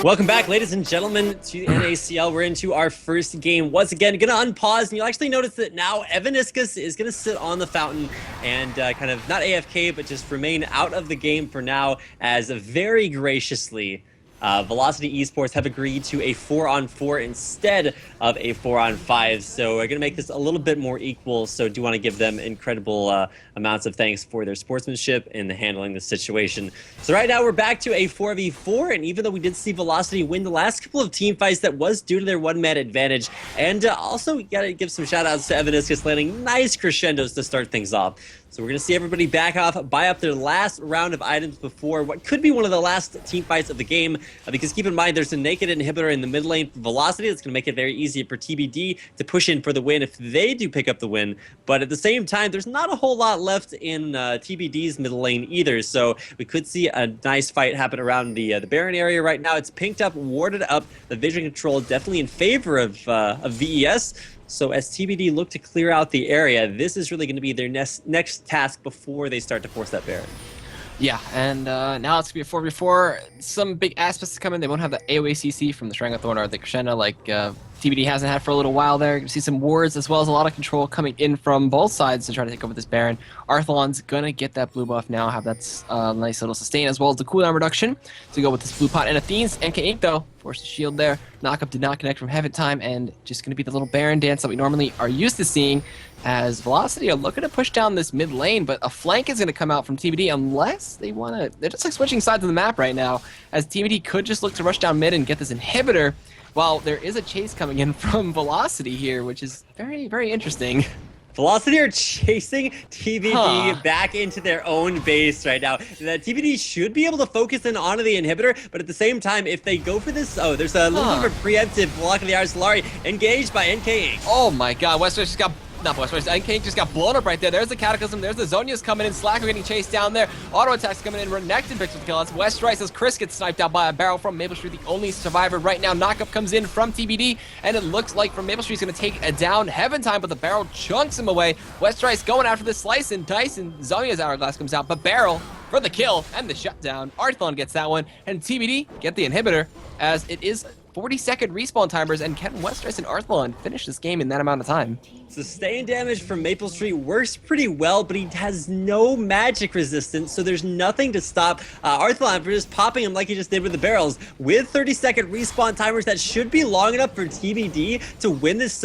Welcome back, ladies and gentlemen, to NACL. We're into our first game. Once again, gonna unpause, and you'll actually notice that now Evaniscus is gonna sit on the fountain and kind of not AFK, but just remain out of the game for now, as very graciously Velocity Esports have agreed to a 4-on-4 instead of a 4-on-5. So we're going to make this a little bit more equal. So do want to give them incredible amounts of thanks for their sportsmanship in handling the situation. So right now we're back to a 4v4. And even though we did see Velocity win the last couple of team fights, that was due to their one-man advantage. And also we got to give some shout outs to Evaniscus landing nice crescendos to start things off. So we're going to see everybody back off, buy up their last round of items before what could be one of the last team fights of the game. Because keep in mind, there's a naked inhibitor in the mid lane for Velocity that's going to make it very easy for TBD to push in for the win if they do pick up the win. But at the same time, there's not a whole lot left in TBD's middle lane either. So we could see a nice fight happen around the Baron area right now. It's pinked up, warded up. The vision control definitely in favor of VES. So as TBD look to clear out the area, this is really going to be their next task before they start to force that Baron. Yeah, and now it's going to be a 4v4. Some big aspects to come in. They won't have the AoE CC from the Shrine of Thorn or the Crescendo like TBD hasn't had for a little while there. You see some wards as well as a lot of control coming in from both sides to try to take over this Baron. Arthalon's going to get that blue buff now, have that nice little sustain as well as the cooldown reduction to go with this blue pot. And Athene's NK Ink though, forced the shield there. Knockup did not connect from Heaven Time, and just going to be the little Baron dance that we normally are used to seeing as Velocity are looking to push down this mid lane, but a flank is going to come out from TBD unless they want to. They're just like switching sides of the map right now, as TBD could just look to rush down mid and get this inhibitor, while there is a chase coming in from Velocity here, which is very, very interesting. Velocity are chasing TBD back into their own base right now. The TBD should be able to focus in onto the inhibitor, but at the same time, if they go for this, there's a little bit of a preemptive block of the Artillery engaged by NK Ink. Oh my god, Westwest just got... Not Westwest, NK Ink just got blown up right there. There's the Cataclysm, there's the Zonia's coming in, Slacker getting chased down there, auto attacks coming in, Renekton picks with the kill. That's West Rice as Chris gets sniped out by a barrel from Maple Street, the only survivor right now. Knockup comes in from TBD, and it looks like from Maple Street's gonna take a down Heaven Time, but the barrel chunks him away. West Rice going after the slice and dice, and Zonia's Hourglass comes out, but barrel for the kill and the shutdown. Arthlon gets that one, and TBD get the inhibitor, as it is 40-second respawn timers, and can Westeros and Arthlon finish this game in that amount of time? Sustained damage from Maple Street works pretty well, but he has no magic resistance, so there's nothing to stop Arthlon from just popping him like he just did with the barrels. With 30-second respawn timers, that should be long enough for TBD to win this,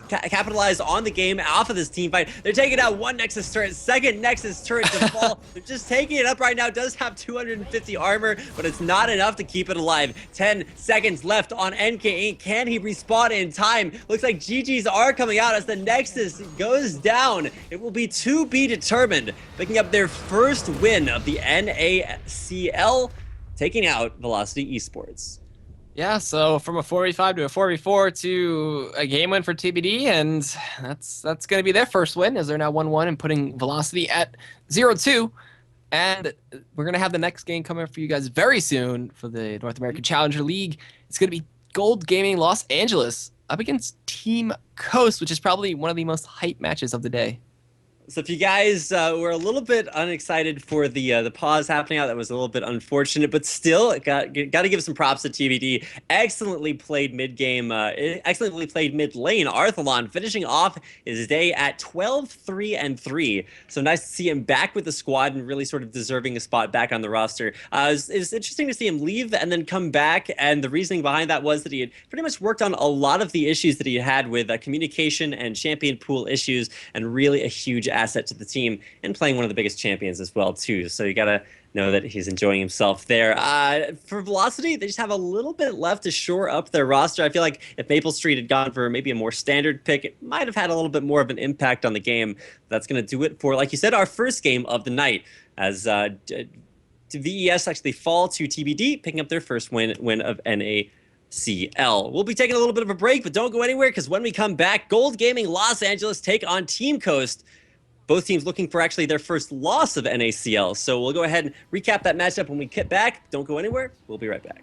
capitalize on the game off of this team fight. They're taking out one Nexus turret, second Nexus turret to fall. They're just taking it up right now. Does have 250 armor, but it's not enough to keep it alive. 10 seconds left on NK8. Can he respawn in time? Looks like GGs are coming out as the Nexus goes down. It will be to be determined, picking up their first win of the NACL, taking out Velocity Esports. Yeah, so from a 4v5 to a 4v4 to a game win for TBD, and that's going to be their first win, as they're now 1-1 and putting Velocity at 0-2. And we're going to have the next game coming up for you guys very soon for the North American Challenger League. It's going to be Gold Gaming Los Angeles up against Team Coast, which is probably one of the most hype matches of the day. So if you guys were a little bit unexcited for the pause happening out, that was a little bit unfortunate, but still got to give some props to TBD. Excellently played mid-game, excellently played mid-lane. Arthalon finishing off his day at 12-3-3. So nice to see him back with the squad and really sort of deserving a spot back on the roster. It was interesting to see him leave and then come back, and the reasoning behind that was that he had pretty much worked on a lot of the issues that he had with communication and champion pool issues, and really a huge asset to the team, and playing one of the biggest champions as well too. So you gotta know that he's enjoying himself there. For Velocity, they just have a little bit left to shore up their roster. I feel like if Maple Street had gone for maybe a more standard pick, it might have had a little bit more of an impact on the game. That's gonna do it for, like you said, our first game of the night, as VES actually fall to TBD, picking up their first win of NACL. We'll be taking a little bit of a break, but don't go anywhere, because when we come back, Gold Gaming Los Angeles take on Team Coast. Both teams looking for actually their first loss of NACL. So we'll go ahead and recap that matchup when we get back. Don't go anywhere. We'll be right back.